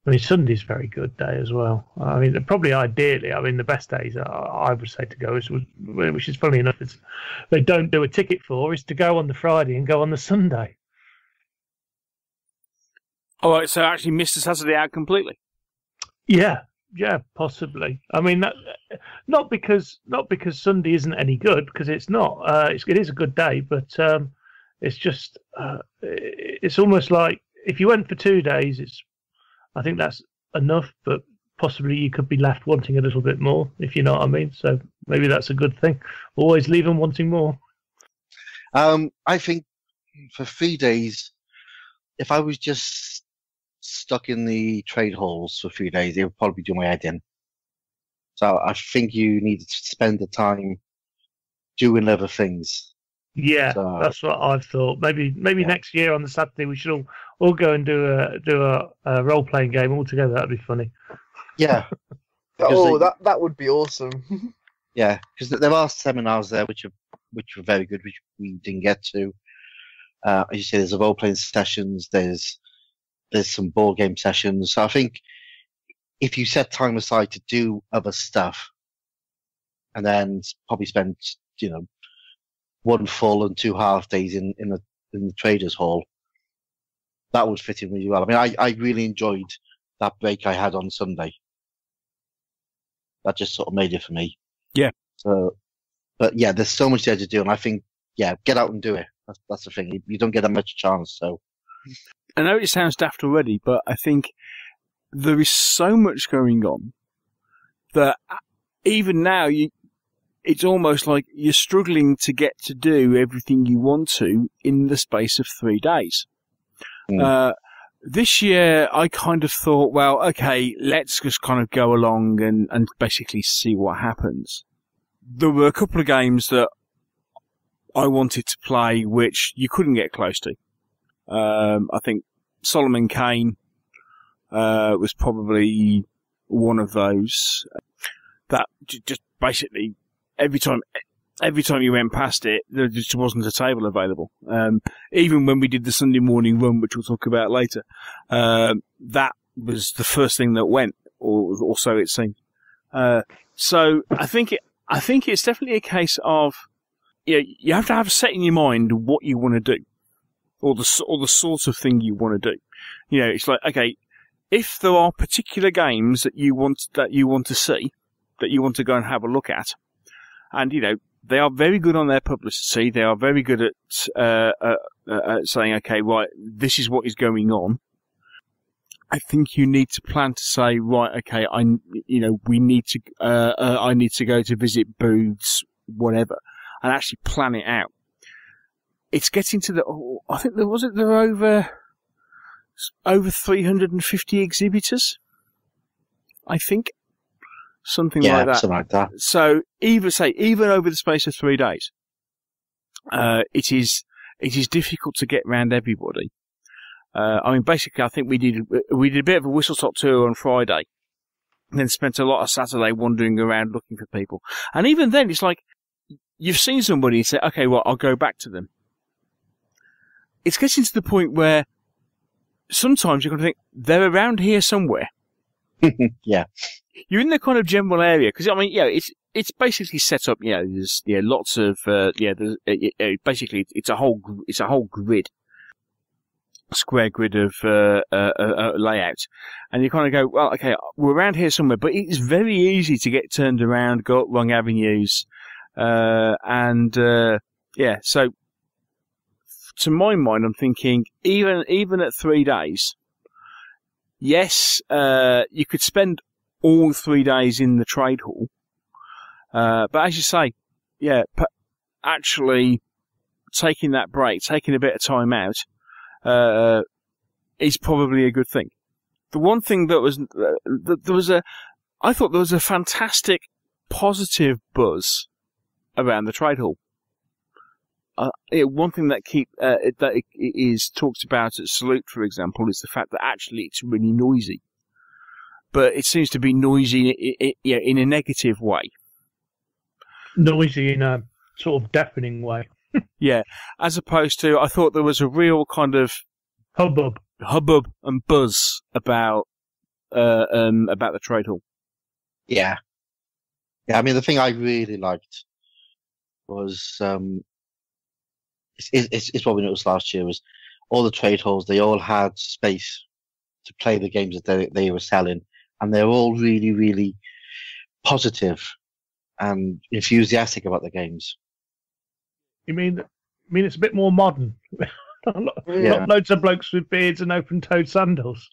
I mean, Sunday's a very good day as well. I mean, probably ideally, I mean, the best days I would say to go, which is funny enough, they don't do a ticket for, is to go on the Friday and go on the Sunday. All right, so actually missed the Saturday out completely. Yeah, possibly. I mean, not because Sunday isn't any good, because it's not. It is a good day, but it's just it's almost like if you went for 2 days, I think that's enough, but possibly you could be left wanting a little bit more, if you know what I mean. So maybe that's a good thing. Always leave them wanting more. I think for 3 days, if I was just stuck in the trade halls for 3 days, it would probably do my head in. So I think you need to spend the time doing other things. Yeah, so, that's what I've thought. Maybe next year on the Saturday we should all go and do a role playing game all together. That'd be funny. Yeah. That would be awesome. Yeah, because there are seminars there which are very good, which we didn't get to. As you say, there's a role playing sessions. There's some board game sessions. So I think if you set time aside to do other stuff, and then probably spend 1 full and 2 half days in the traders hall, that would fit in really well. I mean, I really enjoyed that break I had on Sunday. That just sort of made it for me. Yeah. So, but yeah, there's so much there to do, and I think, yeah, get out and do it. That's the thing. You don't get that much chance. So, I know it sounds daft already, but I think there is so much going on that even now it's almost like you're struggling to get to do everything you want to in the space of 3 days. This year, I kind of thought, well, okay, let's just kind of go along and basically see what happens. There were a couple of games that I wanted to play which you couldn't get close to. I think Solomon Kane was probably one of those that just basically every time you went past it, there just wasn't a table available. Even when we did the Sunday morning run, which we'll talk about later, that was the first thing that went, or so it seemed. So I think it's definitely a case of, you have to have set in your mind what you want to do, or the sort of thing you want to do. It's like, okay, if there are particular games that you want to see, that you want to go and have a look at, and they are very good on their publicity. They are very good at saying, okay, right, this is what is going on. I think you need to plan to say, right, okay, I need to go to visit booths, whatever, and actually plan it out. It's getting to I think there are over 350 exhibitors, I think. Something like that. Something like that. So even over the space of 3 days, it is difficult to get round everybody. I mean, basically, I think we did a bit of a whistle-stop tour on Friday, and then spent a lot of Saturday wandering around looking for people. And even then, it's like you've seen somebody and say, "Okay, well, I'll go back to them." It's getting to the point where sometimes you're going to think they're around here somewhere. Yeah. You're in the kind of general area, because I mean, it's basically set up. There's lots of basically it's a whole grid, square grid of layout, and you kind of go, well, okay, we're around here somewhere, but it's very easy to get turned around, go up wrong avenues, So to my mind, I'm thinking even at 3 days, yes, you could spend all 3 days in the trade hall, but as you say, actually taking that break, taking a bit of time out, is probably a good thing. The one thing that was I thought there was a fantastic positive buzz around the trade hall. One thing that is talked about at Salute, for example, is the fact that actually it's really noisy, but it seems to be noisy in a negative way. Noisy in a sort of deafening way. Yeah, as opposed to, I thought there was a real kind of hubbub and buzz about the trade hall. Yeah. I mean, the thing I really liked was it's what we noticed last year was all the trade halls. They all had space to play the games that they were selling, and they're all really, really positive and enthusiastic about the games. You mean it's a bit more modern? Not loads of blokes with beards and open-toed sandals.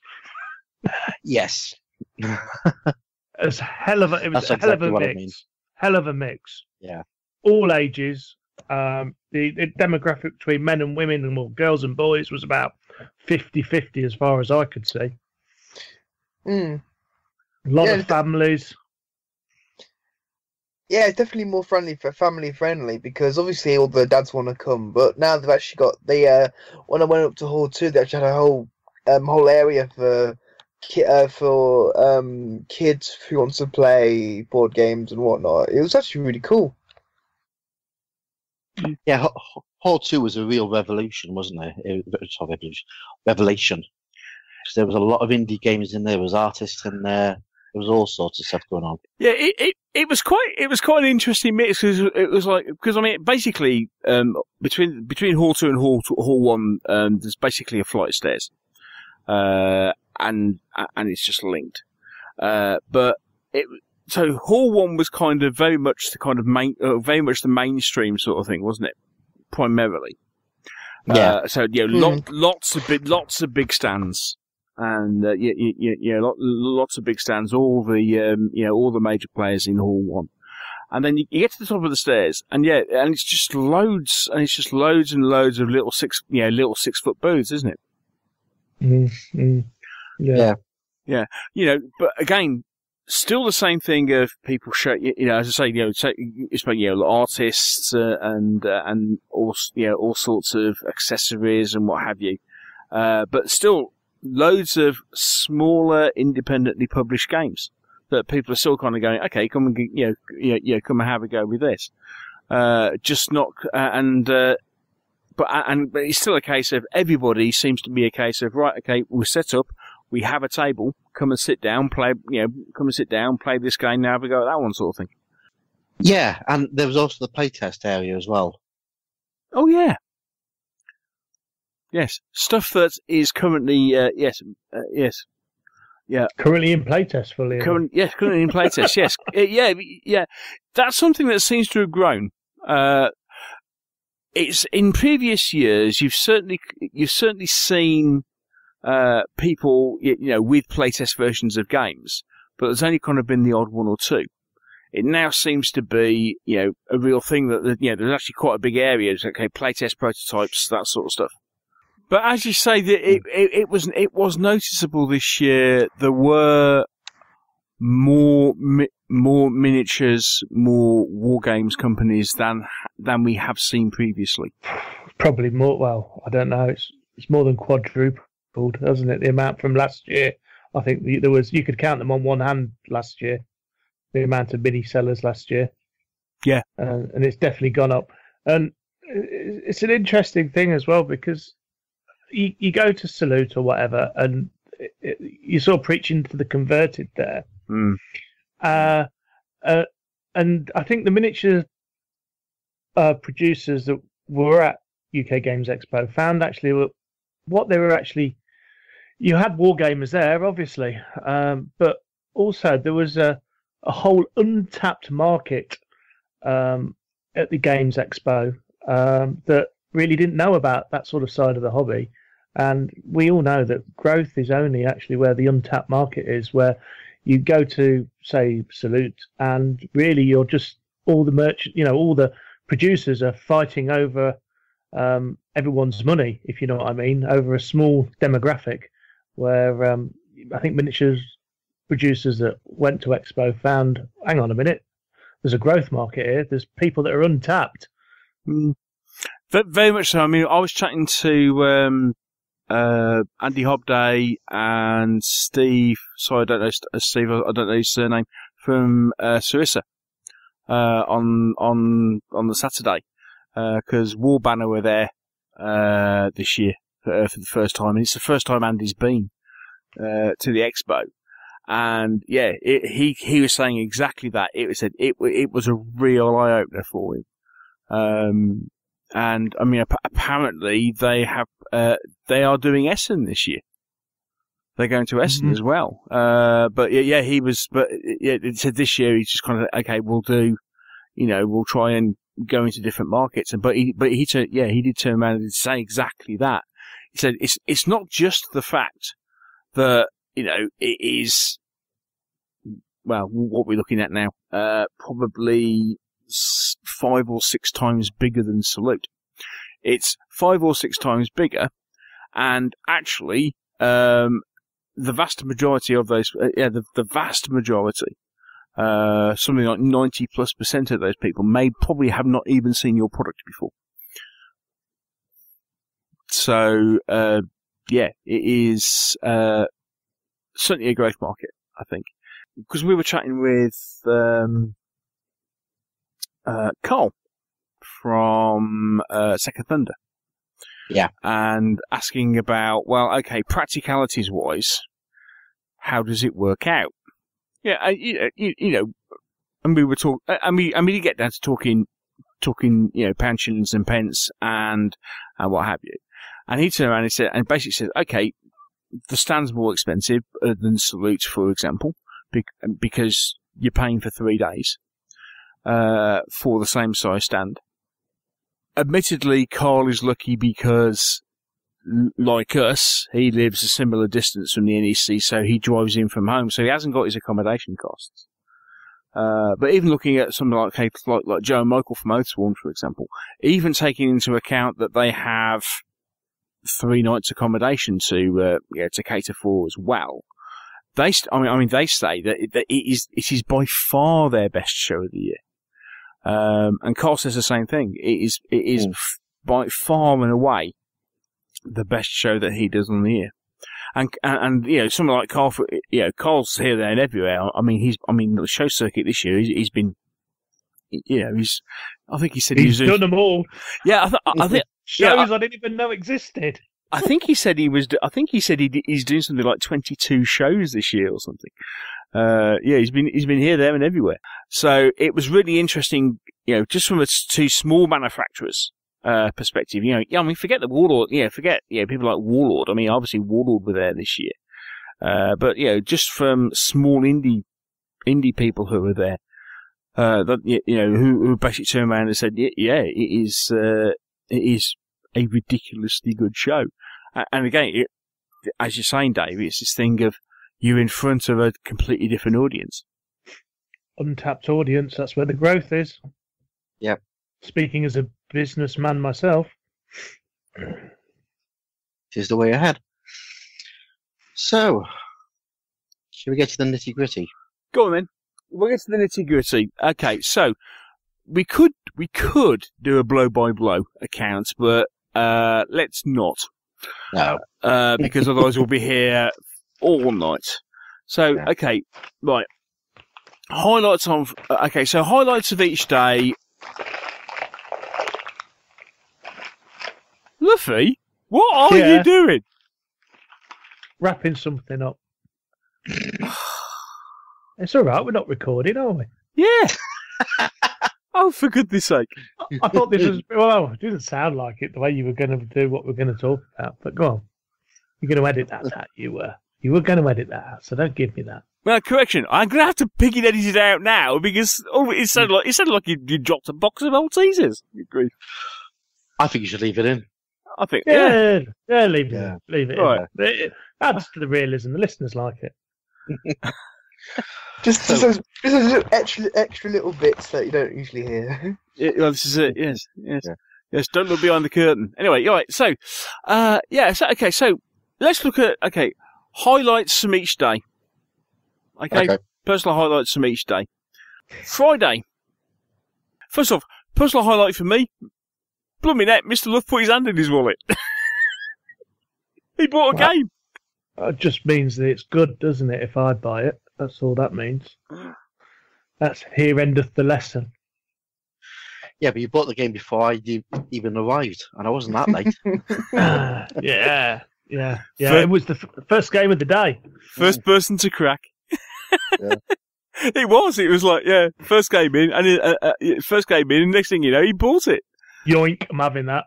Yes. It's a hell of a mix. I mean. Hell of a mix. Yeah. All ages. The demographic between men and women and girls and boys was about 50-50 as far as I could see. A lot of families. Yeah, it's definitely more family friendly because obviously all the dads want to come, but now they've actually got when I went up to Hall 2, they actually had a whole area for kids who want to play board games and whatnot. It was actually really cool. Yeah, Hall 2 was a real revolution, wasn't it? Revelation. Because there was a lot of indie games in there. There was artists in there. There was all sorts of stuff going on. Yeah, it was quite an interesting mix because it was I mean basically between Hall 2 and Hall 1 there's basically a flight of stairs, and it's just linked, so Hall 1 was kind of very much the mainstream sort of thing, wasn't it? Primarily. Yeah. Lots of big stands. And lots of big stands. All the major players in Hall 1, and then you get to the top of the stairs, and it's just loads and loads of little 6 foot booths, isn't it? Mm-hmm. Yeah. But again, still the same thing of people show. As I say, artists and all sorts of accessories and what have you. But still, loads of smaller, independently published games that people are still kind of going, okay, come and come and have a go with this. Just not, but it's still a case of everybody seems to be a case of right, okay, we're set up, we have a table, come and sit down, play this game, now have a go at that one, sort of thing. Yeah, and there was also the playtest area as well. Oh yeah. Yes, stuff that is currently yes. Currently in playtest, fully. Currently in playtest. Yes, yeah. That's something that seems to have grown. It's in previous years. You've certainly seen people with playtest versions of games, but there's only kind of been the odd one or two. It now seems to be a real thing that there's actually quite a big area. It's okay, playtest prototypes, that sort of stuff. But as you say, that it was noticeable this year. There were more miniatures, more war games companies than we have seen previously. Probably more. Well, I don't know. It's more than quadrupled, hasn't it? The amount from last year. I think there was. You could count them on one hand last year. The amount of mini sellers last year. Yeah, and it's definitely gone up. And it's an interesting thing as well because you go to Salute or whatever, and you're sort of preaching to the converted there. And I think the miniature producers that were at UK Games Expo found actually what they were actually. You had wargamers there, obviously, but also there was a whole untapped market at the Games Expo that really didn't know about that sort of side of the hobby. And we all know that growth is only actually where the untapped market is, where you go to, say, Salute, and really you're just all the producers are fighting over everyone's money, if you know what I mean, over a small demographic, where I think miniatures producers that went to Expo found, hang on a minute, there's a growth market here. There's people that are untapped. Very much so. I mean, I was chatting to Andy Hobday and Steve. Sorry, I don't know Steve. I don't know his surname, from Sarissa on the Saturday, because War Banner were there this year for the first time, and it's the first time Andy's been to the expo. And yeah, he was saying exactly that. It was a real eye opener for him. And I mean, apparently they are doing Essen this year. They're going to Essen as well. But yeah, it said this year he's just kind of, okay, we'll try and go into different markets. But he did turn around and say exactly that. He said it's not just the fact that, it is, well, what we're looking at now, probably 5 or 6 times bigger than Salute. It's 5 or 6 times bigger, and actually, the vast majority of those, the vast majority, something like 90+% of those people may probably have not even seen your product before. So, yeah, it is certainly a growth market, I think. Because we were chatting with Carl from Second Thunder. Yeah. And asking about, well, okay, practicalities-wise, how does it work out? Yeah, and we were talking, I mean, you get down to talking, pound, shillings and pence and what have you. And he turned around and basically said, okay, the stand's more expensive than Salute, for example, because you're paying for 3 days for the same size stand. Admittedly, Carl is lucky because, like us, he lives a similar distance from the NEC, so he drives in from home, so he hasn't got his accommodation costs. But even looking at something like Joe and Michael from Oathsworn, for example, even taking into account that they have 3 nights accommodation to cater for as well, they say that it is by far their best show of the year. And Carl says the same thing. It is by far and away the best show that he does on the year. And someone like Carl, Carl's here, there, and everywhere. I mean, the show circuit this year, he's been, I think he said he's done them all. Yeah, I think shows I didn't even know existed. I think he said he's doing something like 22 shows this year or something. He's been here, there, and everywhere. So it was really interesting, just from two small manufacturers perspective. I mean, forget the Warlord. Forget people like Warlord. I mean, obviously Warlord were there this year, but just from small indie people who were there, who basically turned around and said, it is a ridiculously good show. And again, as you're saying, Dave, it's this thing of you're in front of a completely different audience. Untapped audience, that's where the growth is. Yep. Speaking as a businessman myself. It is the way ahead. So, shall we get to the nitty-gritty? Go on then. We'll get to the nitty-gritty. Okay, so we could do a blow-by-blow account, but let's not. No. Because otherwise we'll be here all night. So, okay, right. Highlights of each day. Luffy, what are you doing? Wrapping something up. It's all right. We're not recording, are we? Yeah. Oh, for goodness sake! I thought this was it didn't sound like it the way you were going to do what we're going to talk about. But go on, you're going to edit that out. You were going to edit that out, so don't give me that. Well, correction. I'm going to have to pick it edit it out now because it sounded like you dropped a box of Maltesers. Agree. I think you should leave it in. I think. Yeah, leave it in. Leave it Right. in. It adds to the realism. The listeners like it. Just those extra little bits that you don't usually hear. Well, this is it. Yes. Yes. Don't look behind the curtain. Anyway, all right. So, okay. So let's look at highlights from each day. Okay. Personal highlights from each day. Friday. First off, personal highlight for me. Blooming heck, Mr. Luff put his hand in his wallet. He bought a game. It just means that it's good, doesn't it? If I buy it, that's all that means. That's here endeth the lesson. Yeah, but you bought the game before I even arrived, and I wasn't that late. Yeah. It was the first game of the day. First person to crack. Yeah. It was like, first game in, and next thing you know, he bought it. Yoink, I'm having that.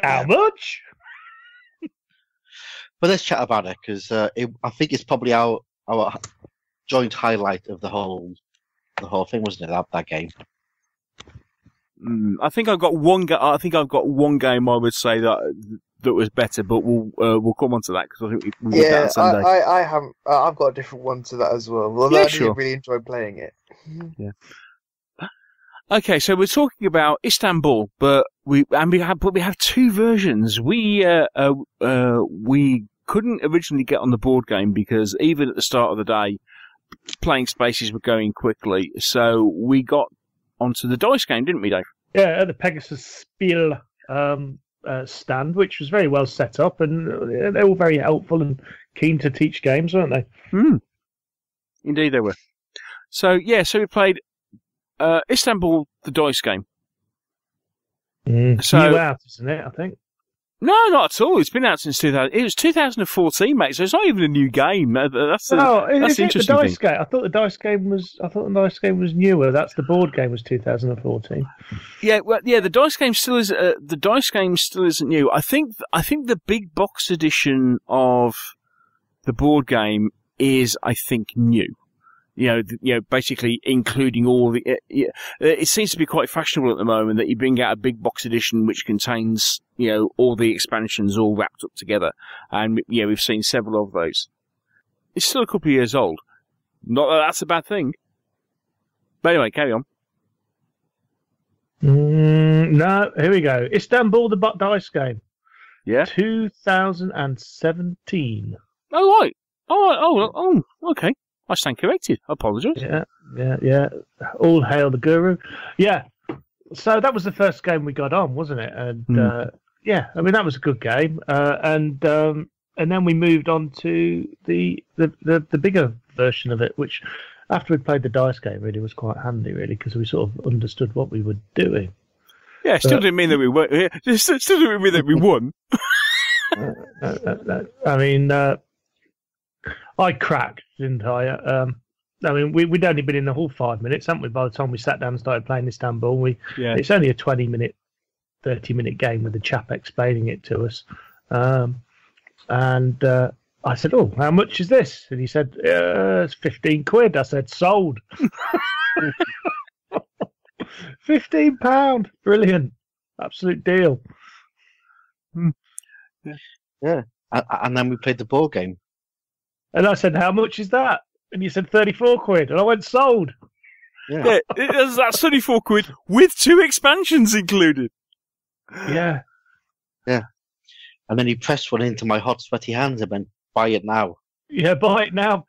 How much? But let's chat about it, because I think it's probably our joint highlight of the whole thing, wasn't it? That game. I think I've got one. I think I've got one game I would say that was better, but we'll come on to that because I think we'll get that on Sunday. I haven't. I've got a different one to that as well. Although I didn't really enjoy playing it. Yeah. Okay, so we're talking about Istanbul, but we have two versions. We couldn't originally get on the board game because even at the start of the day, playing spaces were going quickly. So we got onto the dice game, didn't we, Dave? Yeah, at the Pegasus Spiel stand, which was very well set up, and they were very helpful and keen to teach games, weren't they? Indeed, they were. So we played Istanbul, the dice game. So, new out, isn't it? I think. No, not at all. It's been out since 2000. It was 2014, mate. So it's not even a new game. That's interesting. The dice game. I thought the dice game was newer. That's the board game was 2014. Yeah, well, the dice game still is. The dice game still isn't new. I think the big box edition of the board game is, I think, new. Basically including all the. It seems to be quite fashionable at the moment that you bring out a big box edition which contains, all the expansions all wrapped up together, and we've seen several of those. It's still a couple of years old. Not that that's a bad thing. But anyway, carry on. No, here we go. Istanbul, the dice game. Yeah. 2017. Oh right. Oh, okay. I stand corrected. I apologise. Yeah. All hail the guru. Yeah. So that was the first game we got on, wasn't it? And I mean that was a good game. And then we moved on to the bigger version of it, which after we played the dice game, really was quite handy, really, because we sort of understood what we were doing. Yeah, still didn't mean that we won. Still didn't mean that we won. I mean, I cracked, didn't I? I mean, we'd only been in the whole 5 minutes, hadn't we? By the time we sat down and started playing Istanbul, it's only a 20-minute, 30-minute game with the chap explaining it to us. And I said, "Oh, how much is this?" And he said, "It's 15 quid." I said, "Sold." £15, brilliant, absolute deal. Yeah, and then we played the board game. And I said, "How much is that?" And you said 34 quid. And I went, "Sold." Yeah, that's 34 quid with 2 expansions included. Yeah. And then he pressed one into my hot, sweaty hands and went, "Buy it now." Yeah, buy it now.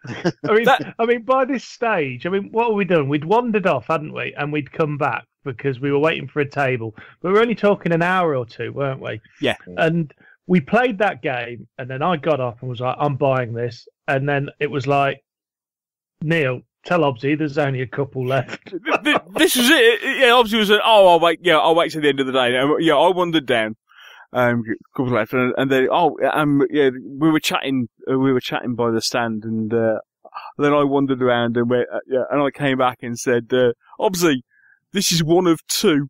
I mean, by this stage, what were we doing? We'd wandered off, hadn't we? And we'd come back because we were waiting for a table. But we were only talking an hour or two, weren't we? Yeah. And we played that game, and then I got up and was like, "I'm buying this." And then it was like, "Neil, tell Hobbsy there's only a couple left." This was it. Yeah, Hobbsy was I'll wait till the end of the day. Yeah, I wandered down. Couple left, and then we were chatting by the stand, and then I wandered around and went, and I came back and said, "Hobbsy, this is one of 2."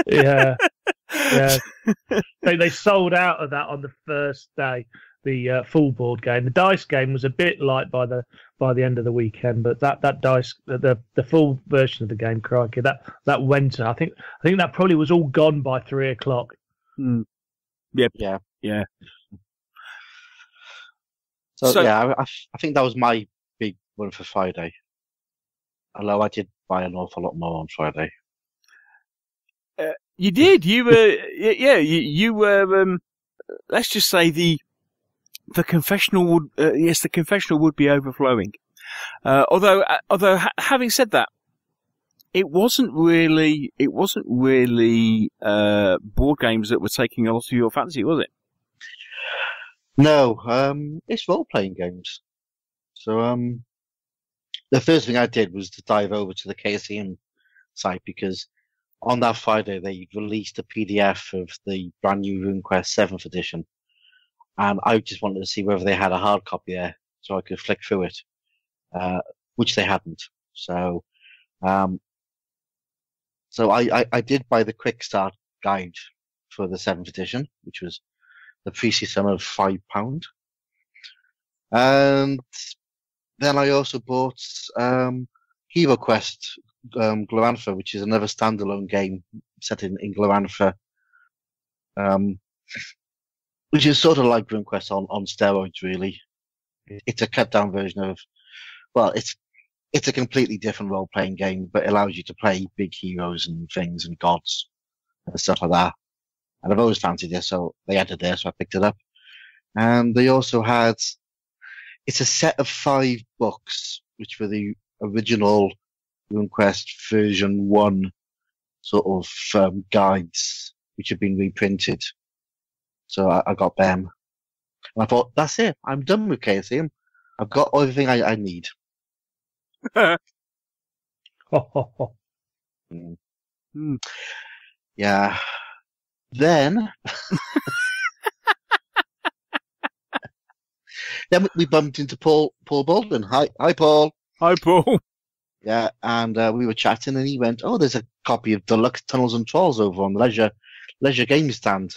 Yeah. They sold out of that on the first day. the full board game. The dice game was a bit light by the end of the weekend, but that dice, the full version of the game, crikey, that went. I think that probably was all gone by 3:00. Mm. Yep. Yeah. So yeah, I think that was my big one for Friday. Although I did buy an awful lot more on Friday. You did. You were. You were. Let's just say the confessional would. Yes, the confessional would be overflowing. Although, having said that, it wasn't really board games that were taking a lot of your fancy, was it? No, it's role-playing games. So, the first thing I did was to dive over to the KSEM site because on that Friday they released a PDF of the brand new RuneQuest 7th edition, and I just wanted to see whether they had a hard copy there so I could flick through it, which they hadn't. So, I did buy the quick start guide for the 7th edition, which was the priestly sum of £5. And then I also bought Hero Quest Glorantha, which is another standalone game set in Glorantha, which is sort of like RuneQuest on steroids, really. It's a cut-down version of, well, it's a completely different role-playing game, but it allows you to play big heroes and things and gods and stuff like that. And I've always fancied this, so they added this, so I picked it up. And they also had, it's a set of 5 books, which were the original RuneQuest version 1 sort of guides, which have been reprinted. So I got them. And I thought, that's it. I'm done with KSEM. I've got everything I need. Yeah. Then we bumped into Paul Baldwin. Hi, Paul. Hi, Paul. Yeah, and we were chatting, and he went, "Oh, there's a copy of Deluxe Tunnels and Trolls over on the Leisure Games stand."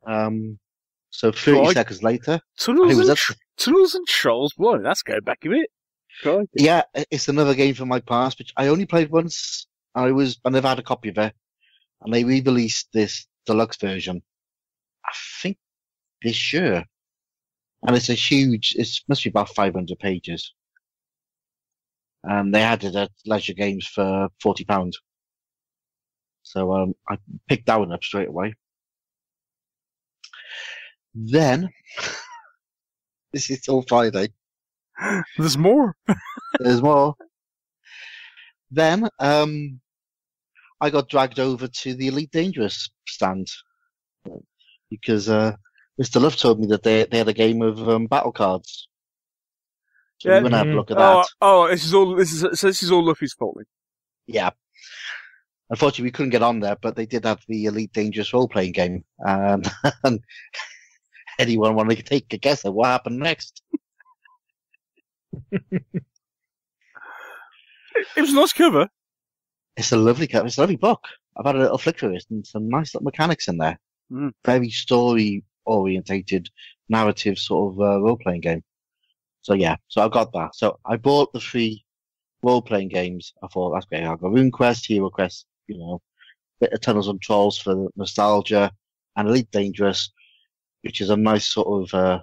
So 30 seconds later, Tunnels and Trolls. Boy, that's going back a bit. God. Yeah, it's another game from my past, which I only played once. I never had a copy of it. And they re-released this deluxe version, I think, this year. And it's it must be about 500 pages. And they had it at Leisure Games for £40. So I picked that one up straight away. Then, this is all Friday. There's more. There's more. Then, I got dragged over to the Elite Dangerous stand because Mr. Luff told me that they had a game of battle cards. So we're gonna have a look at that. This is all Luffy's fault. Yeah. Unfortunately, we couldn't get on there, but they did have the Elite Dangerous role-playing game, and anyone want to take a guess at what happened next? It was a nice cover. It's a lovely cover. It's a lovely book. I've had a little flick through it and some nice little mechanics in there. Very story-orientated, narrative sort of role-playing game. So yeah, so I got that. So I bought the 3 role-playing games. I thought, that's great. I'll go RuneQuest, Hero Quest, bit of Tunnels and Trolls for nostalgia, and Elite Dangerous, which is a nice sort of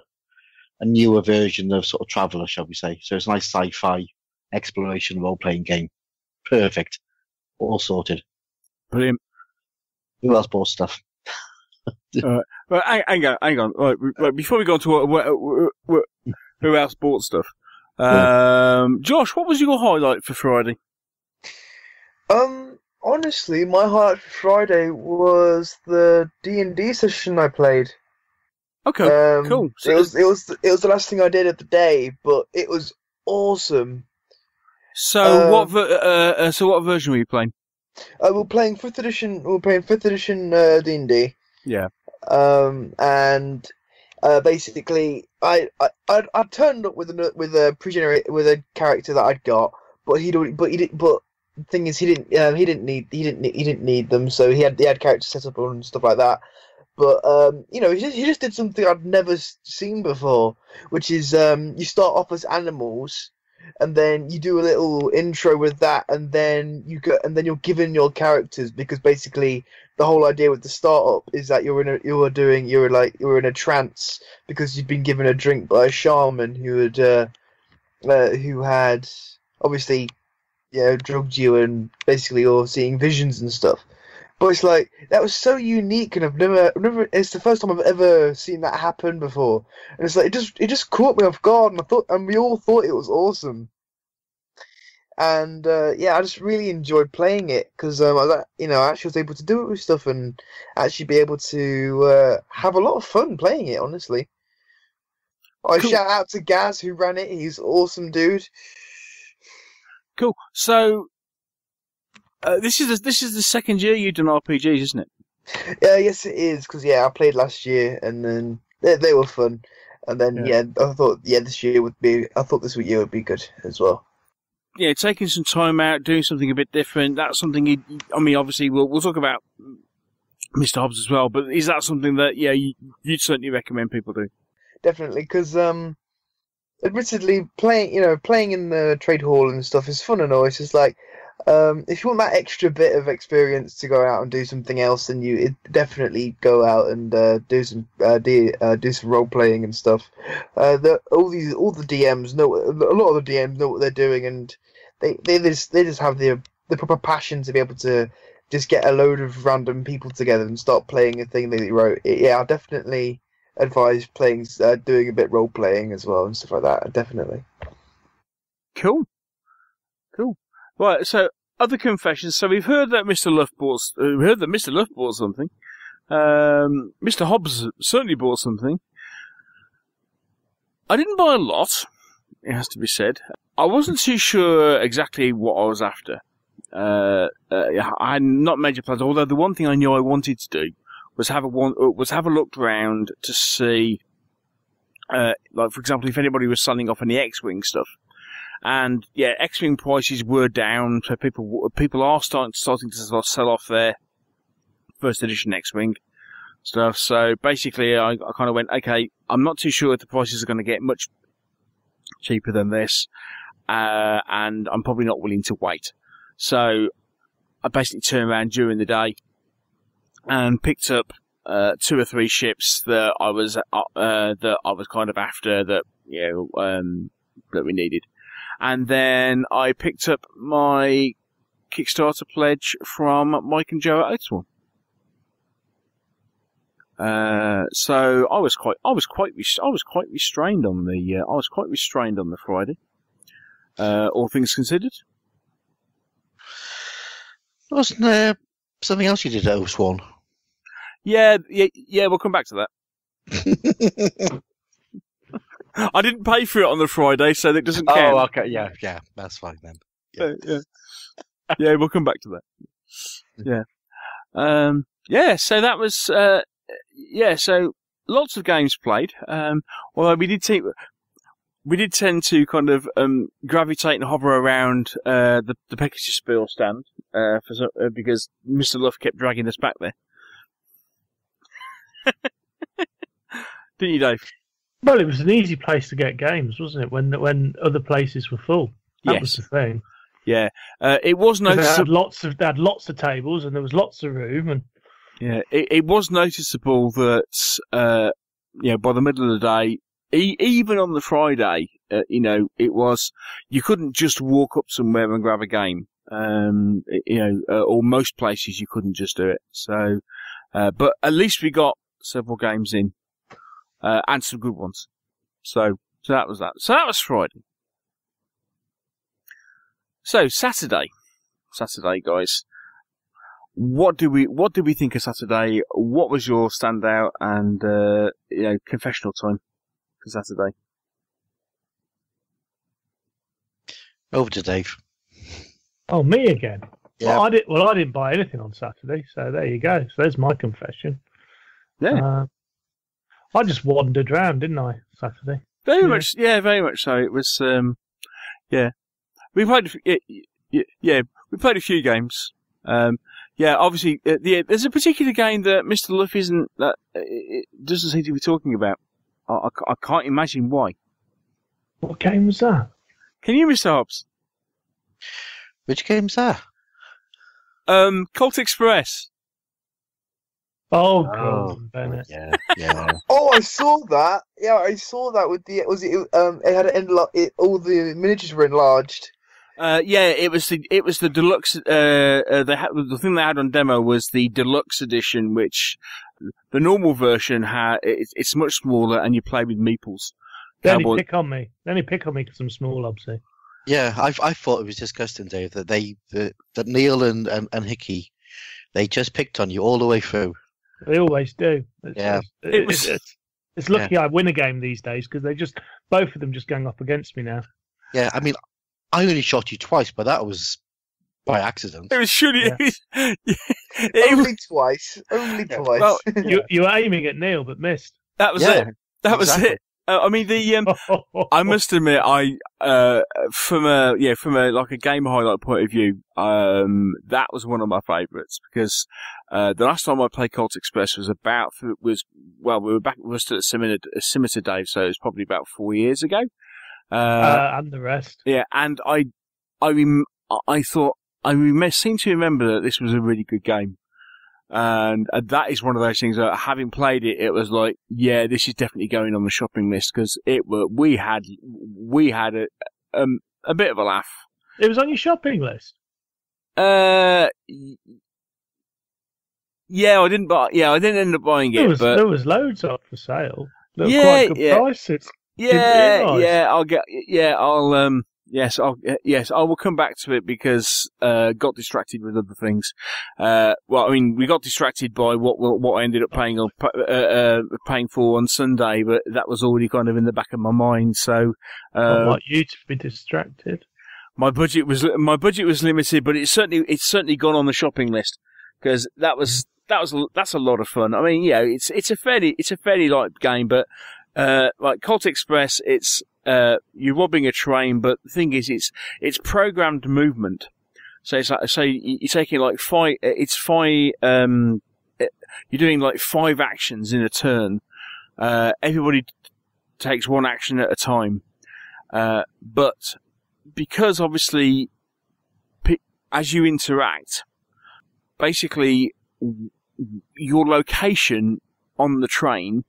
a newer version of sort of Traveller, shall we say. So it's a nice sci-fi exploration role-playing game. Perfect. All sorted. Brilliant. Who else bought stuff? Well, hang on. Right, before we go on to who else bought stuff, Josh, what was your highlight for Friday? Honestly, my highlight for Friday was the D&D session I played. Okay, cool. So it was the last thing I did of the day, but it was awesome. So what version were you playing? We're playing 5th edition. We're playing 5th edition D&D. Yeah. And basically, I turned up with a character that I'd got, but the thing is, he didn't need them, so he had characters set up and stuff like that. But he just did something I'd never seen before, which is you start off as animals, and then you do a little intro with that, and then you're given your characters, because basically the whole idea with the startup is that you're in a trance because you've been given a drink by a shaman who had obviously drugged you, and basically you're seeing visions and stuff. But it's like, that was so unique, and I've never. It's the first time I've ever seen that happen before, and it's like it just caught me off guard, and we all thought it was awesome. And I just really enjoyed playing it, because I actually was able to do it with stuff and actually be able to have a lot of fun playing it. Honestly, I shout out to Gaz who ran it. He's an awesome dude. Cool. So. This is the second year you've done RPGs, isn't it? Yes, it is. Because I played last year, and then they were fun. And then I thought this year would be. I thought this year would be good as well. Yeah, taking some time out, doing something a bit different. That's something. Obviously, we'll talk about Mr. Hobbs as well. But is that something that you'd certainly recommend people do? Definitely, because admittedly, playing in the trade hall and stuff is fun and all. It's just like. If you want that extra bit of experience to go out and do something else, then you definitely go out and do some role playing and stuff. All the DMs know, a lot of the DMs know what they're doing, and they just have the proper passion to be able to just get a load of random people together and start playing a thing that they wrote. I definitely advise doing a bit role playing as well and stuff like that. Definitely. Cool. Right, so other confessions. So we've heard that Mr. Luff bought something. Mr. Hobbs certainly bought something. I didn't buy a lot, it has to be said. I wasn't too sure exactly what I was after. I had not major plans, although the one thing I knew I wanted to do was have a look around to see, like for example, if anybody was selling off any X-Wing stuff. And X-Wing prices were down, so people are starting to sell off their first edition X-Wing stuff. So basically, I kind of went, okay, I'm not too sure if the prices are going to get much cheaper than this, and I'm probably not willing to wait. So I basically turned around during the day and picked up 2 or 3 ships that I was kind of after, that that we needed. And then I picked up my Kickstarter pledge from Mike and Joe at Oatsworn. So I was quite restrained on the Friday. All things considered. Wasn't there something else you did at Oatsworn? Yeah. We'll come back to that. I didn't pay for it on the Friday, so that doesn't count. Oh, okay, yeah, that's fine then. Yeah, we'll come back to that. Yeah. So that was, so lots of games played. Although we did tend to kind of gravitate and hover around the Pegasus Spiel stand because Mr. Luff kept dragging us back there. Didn't you, Dave? Well, it was an easy place to get games, wasn't it? When other places were full, that was the thing. Yeah, it was noticeable. They had lots of tables, and there was lots of room, and it was noticeable that by the middle of the day, even on the Friday, it was, you couldn't just walk up somewhere and grab a game. Or most places you couldn't just do it. So, but at least we got several games in. And some good ones. So that was that. So that was Friday. So Saturday, guys. What do we think of Saturday? What was your standout and confessional time for Saturday? Over to Dave. Oh, me again. Yeah. I didn't buy anything on Saturday, so there you go. So there's my confession. Yeah. I just wandered around, didn't I, Saturday? Very much so. It was, we played, we played a few games. Yeah, obviously, there's a particular game that Mr. Luff doesn't seem to be talking about. I can't imagine why. What game was that? Can you, Mr. Hobbs? Which game's that? Colt Express. Oh, God, Bennett. Yeah. Oh, I saw that. Yeah, I saw that with the. It had all the miniatures were enlarged. It was the deluxe. The thing they had on demo was the deluxe edition, which the normal version it's much smaller, and you play with meeples. They only pick on me because I'm small, obviously. Yeah, I thought it was disgusting, Dave, that that Neil and Hickey, they just picked on you all the way through. They always do. It's lucky I win a game these days because both of them just gang up against me now. Yeah, I mean, I only shot you twice, but that was by accident. It was shooting. Yeah. Only twice. Well, you were aiming at Neil but missed. That was it. That was it. I mean, I must admit, from a game highlight point of view, that was one of my favourites because the last time I played Colt Express we were still at Scimitar, Dave, so it was probably about 4 years ago. And the rest. Yeah, and I seem to remember that this was a really good game. And that is one of those things that, having played it, it was like, yeah, this is definitely going on the shopping list because we had a bit of a laugh. It was on your shopping list. Yeah, I didn't end up buying it. There was loads up for sale. They were quite good prices. I will come back to it because got distracted with other things. We got distracted by what I ended up paying for on Sunday, but that was already kind of in the back of my mind. So I want you to be distracted. My budget was limited, but it's certainly gone on the shopping list because that's a lot of fun. I mean, it's a fairly light game, but like Colt Express, it's you're robbing a train, but the thing is, it's programmed movement. So it's like, you're taking like you're doing like 5 actions in a turn. Everybody takes 1 action at a time. But because obviously, as you interact, basically your location on the train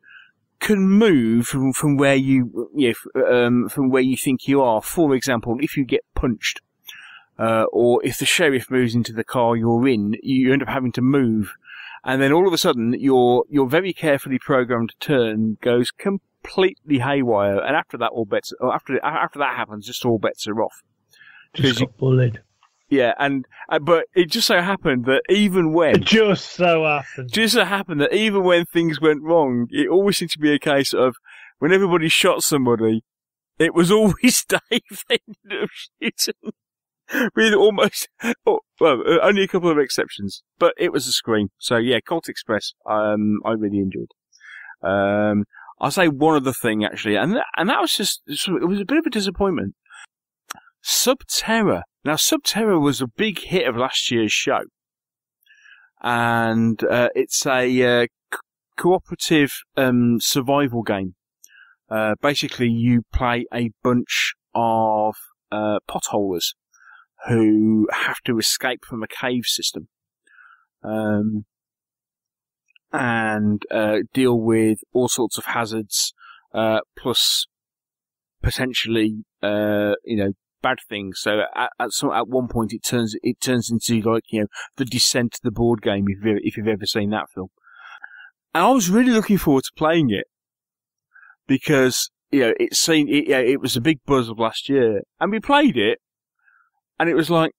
can move from where from where you think you are. For example, if you get punched, or if the sheriff moves into the car you're in, you end up having to move, and then all of a sudden your very carefully programmed turn goes completely haywire, and after that after that happens, just all bets are off. Just got bullied. Yeah, but it just so happened that even when things went wrong, it always seemed to be a case of when everybody shot somebody, it was always Dave they ended up shooting. With only a couple of exceptions, but it was a scream. So yeah, Colt Express, I really enjoyed. I'll say one other thing actually, and that was it was a bit of a disappointment. Subterra. Now, Subterra was a big hit of last year's show. And it's a cooperative survival game. Basically, you play a bunch of potholers who have to escape from a cave system. And deal with all sorts of hazards, plus potentially, bad things. So at one point it turns into like, The Descent, the board game, if you've ever seen that film. And I was really looking forward to playing it because it was a big buzz of last year, and we played it, and it was like,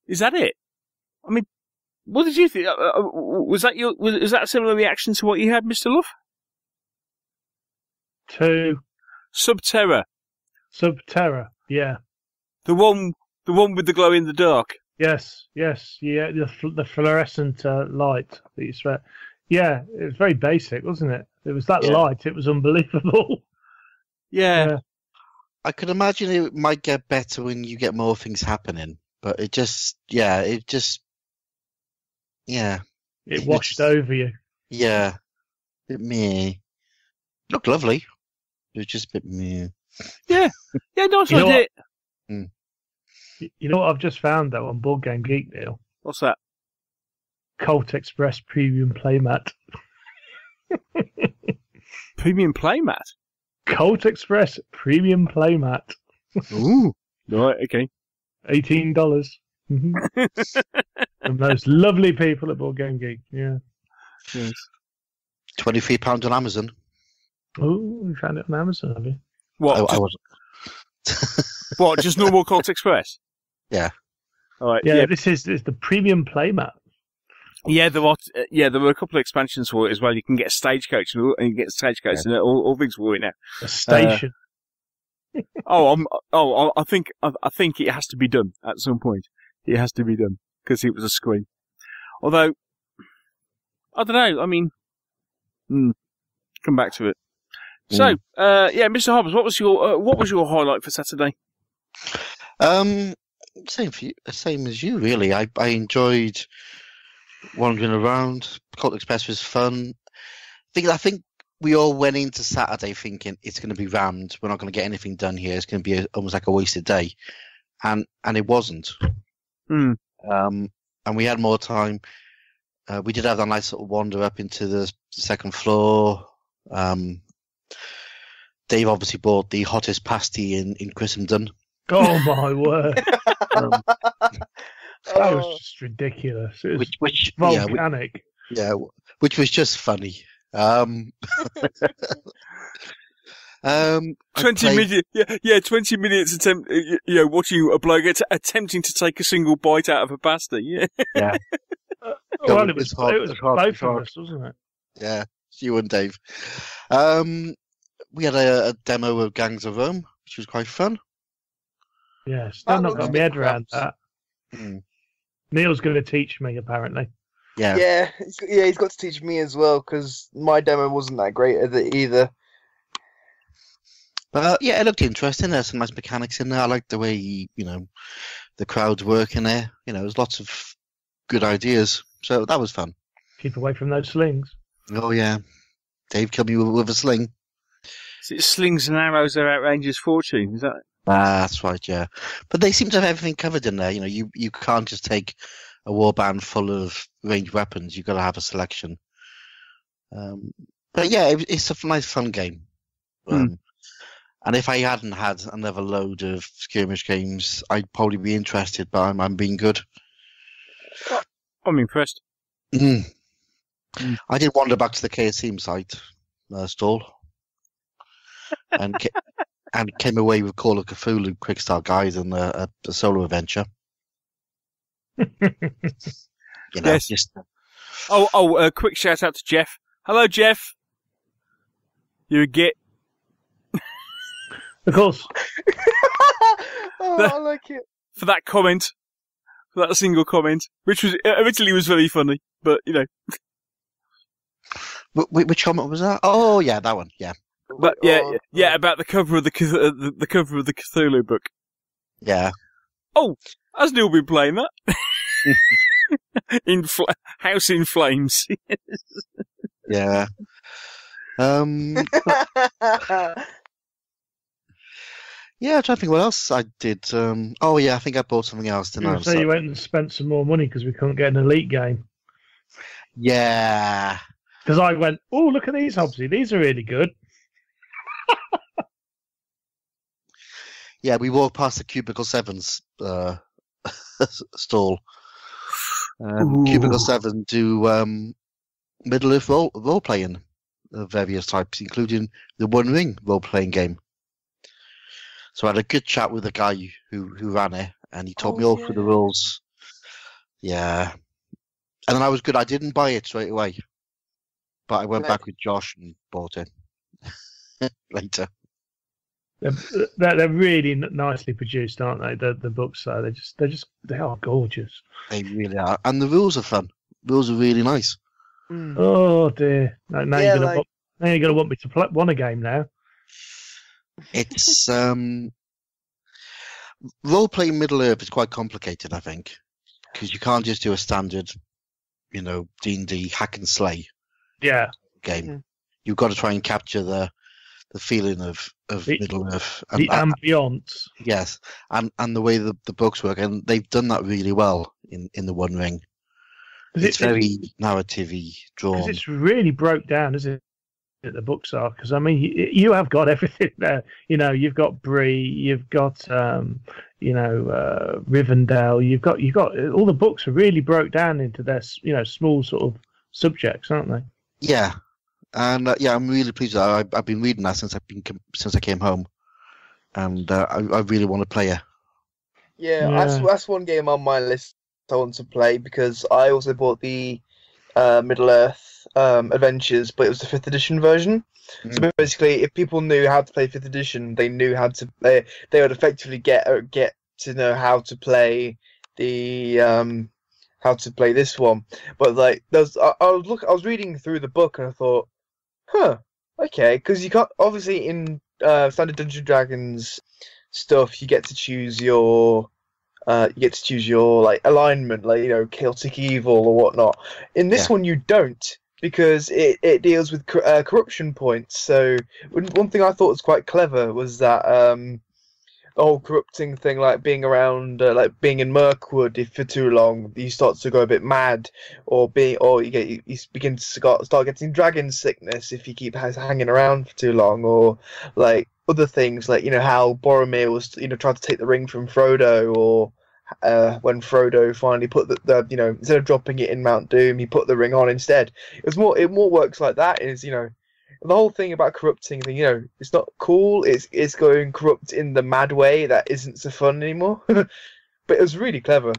is that it? I mean, what did you think? Was that a similar reaction to what you had, Mr. Luff? To Subterra, yeah. The one with the glow in the dark. Yes, yeah. The fluorescent light that you sweat. Yeah, it was very basic, wasn't it? It was that light. It was unbelievable. Yeah. I could imagine it might get better when you get more things happening. but it washed over you. Yeah, a bit meh. Looked lovely. It was just a bit meh. Yeah, nice idea. You know what I've just found though on Board Game Geek, Neil? What's that? Colt Express Premium Playmat. Premium playmat? Colt Express Premium Playmat. Ooh. Right, okay. $18. Mm-hmm. And those lovely people at Board Game Geek. Yeah. Yes. £23 on Amazon. Oh, you found it on Amazon, have you? What? I wasn't. What? Just normal Colt Express? Yeah. All right. Yeah, this is the Premium Playmat. Yeah, there were a couple of expansions for it as well. You can get a stagecoach and you get a stagecoach and all things for it now. A station. I think it has to be done at some point. It has to be done because it was a screen. Although, I don't know. I mean, come back to it. So, Mr. Hobbs, what was your highlight for Saturday? Same as you, really. I enjoyed wandering around. Colt Express was fun. I think we all went into Saturday thinking it's going to be rammed. We're not going to get anything done here. It's going to be almost like a wasted day, and it wasn't. And we had more time. We did have that nice little wander up into the second floor. Dave obviously bought the hottest pasty in Christendom. Oh my word! That was just ridiculous. It was which volcanic. Which was just funny. 20 minutes watching a bloke attempting to take a single bite out of a pasty. Yeah. Well, it was both of us, wasn't it? Yeah, you and Dave. We had a demo of Gangs of Rome, which was quite fun. Yeah, still not got my head around that. Neil's going to teach me, apparently. Yeah, he's got to teach me as well, because my demo wasn't that great at it either. But it looked interesting. There's some nice mechanics in there. I liked the way, the crowds work in there. There's lots of good ideas. So that was fun. Keep away from those slings. Oh, yeah. Dave killed me with a sling. Is it slings and arrows that outrageous fortune? Is that? That's right, yeah. But they seem to have everything covered in there. You can't just take a warband full of ranged weapons. You've got to have a selection. But yeah, it's a nice, fun game. And if I hadn't had another load of skirmish games, I'd probably be interested, but I'm being good. I'm impressed. I did wander back to the KSM site stall and came away with Call of Cthulhu Quick Start Guide and a solo adventure. Yes. A quick shout out to Jeff. Hello, Jeff. You're a git. Of course. I like it. For that comment. For that single comment. Which was originally was very funny, but Which comment was that? Oh, yeah, that one, yeah. But about the cover of the cover of the Cthulhu book. Yeah. Oh, has Neil been playing that? House in Flames. Yeah. Yeah, I'm trying to think what else I did. I think I bought something else tonight. So you went and spent some more money because we couldn't get an Elite game. Yeah. Because I went, oh, look at these, Hobbsy. These are really good. Yeah, we walked past the Cubicle 7's stall. Cubicle 7 do Middle-earth role-playing of various types, including the One Ring role-playing game. So I had a good chat with the guy who ran it, and he taught me all through the rules. Yeah. And then I was good. I didn't buy it straight away. But I went back with Josh and bought it later. They're really nicely produced, aren't they? The books, though, they are gorgeous. They really are, and the rules are fun. The rules are really nice. Oh dear! Now you're gonna want me to want a game now. It's Role-playing Middle-earth is quite complicated, I think, because you can't just do a standard, D&D hack and slay Yeah. game. Mm-hmm. You've got to try and capture the feeling of Middle-earth. The ambience. Yes, and the way the books work, and they've done that really well in the One Ring. It's very narrative-y, drawn. Because it's really broke down, isn't it? The books are, because I mean, you have got everything there. You've got Bree, you've got Rivendell, you've got all the books are really broke down into their small sort of subjects, aren't they? Yeah, and I'm really pleased with that. I've been reading that since I came home, and I really want to play it. Yeah, that's one game on my list I want to play, because I also bought the Middle-earth Adventures, but it was the 5th edition version. So basically, if people knew how to play 5th edition, they knew how to play. They would effectively get to know how to play this one. But like, I was reading through the book and I thought, okay, because you can't, obviously in standard Dungeons and Dragons stuff, you get to choose your like alignment, like chaotic evil or whatnot. In this one, you don't, because it deals with corruption points. So one thing I thought was quite clever was that the whole corrupting thing, like being around, like being in Mirkwood if for too long, you start to go a bit mad, or you begin to start getting dragon sickness if you keep hanging around for too long, or like other things like how Boromir was trying to take the ring from Frodo, or when Frodo finally put the instead of dropping it in Mount Doom, he put the ring on instead. It more works like that. Is the whole thing about corrupting thing. It's not cool. It's going corrupt in the mad way that isn't so fun anymore. But it was really clever.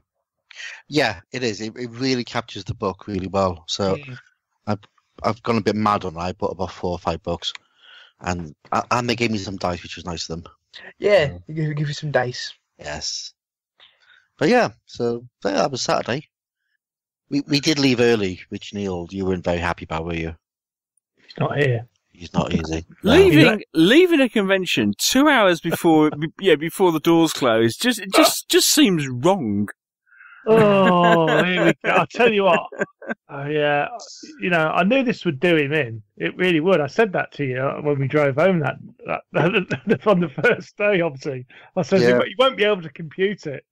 Yeah, it is. It really captures the book really well. So I've gone a bit mad on it. I bought about 4 or 5 books, and they gave me some dice, which was nice of them. Yeah, you give you some dice. Yes. But yeah, so that was Saturday. We did leave early, which Neil, you weren't very happy about, were you? He's not here. He's not easy. Leaving a convention 2 hours before before the doors close just seems wrong. Oh, here we go. I'll tell you what. Oh, yeah. I knew this would do him in. It really would. I said that to you when we drove home that on the first day, obviously. I said, you won't be able to compute it.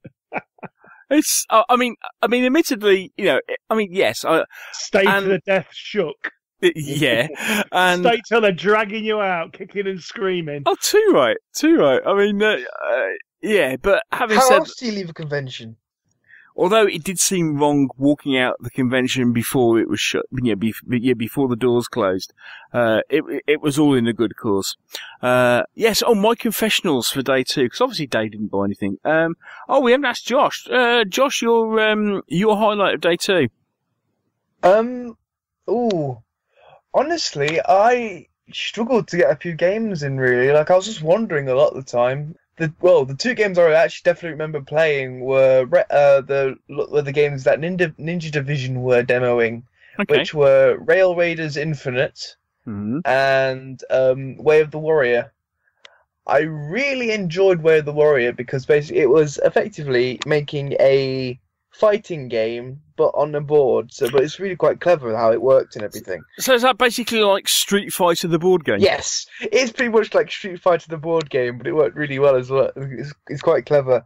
It's, I mean, admittedly, yes. Stay to the death shook. Yeah. And stay till they're dragging you out, kicking and screaming. Oh, too right. I mean, yeah, but having How said... How else do you leave a convention? Although it did seem wrong walking out the convention before it was shut, before the doors closed, it was all in a good cause. Yes, my confessionals for day 2, because obviously Dave didn't buy anything. We haven't asked Josh. Josh, your highlight of day 2. Honestly, I struggled to get a few games in, really. Like, I was just wandering a lot of the time. The 2 games I actually definitely remember playing were the games that Ninja Division were demoing, which were Rail Raiders Infinite and Way of the Warrior. I really enjoyed Way of the Warrior because basically it was effectively making a fighting game but on a board. But it's really quite clever how it worked and everything. So is that basically like Street Fighter the board game? Yes, it's pretty much like Street Fighter the board game, but it worked really well as well. It's quite clever.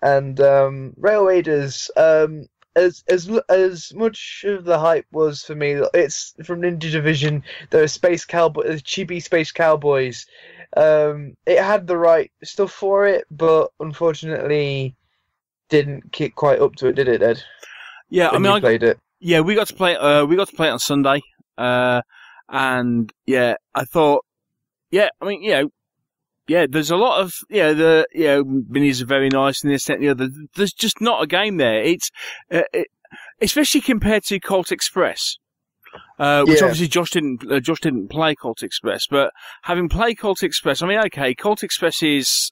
And Rail Raiders, as much of the hype was for me, it's from Ninja Division. They're chibi space cowboys. It had the right stuff for it, but unfortunately didn't kick quite up to it, did it, Ed? Yeah, I played it. Yeah, we got to play. We got to play it on Sunday, and yeah, I thought, there's a lot of minis are very nice and this, that, and the other. There's just not a game there. It's especially compared to Colt Express, which obviously Josh didn't play Colt Express, but having played Colt Express, I mean, okay, Colt Express is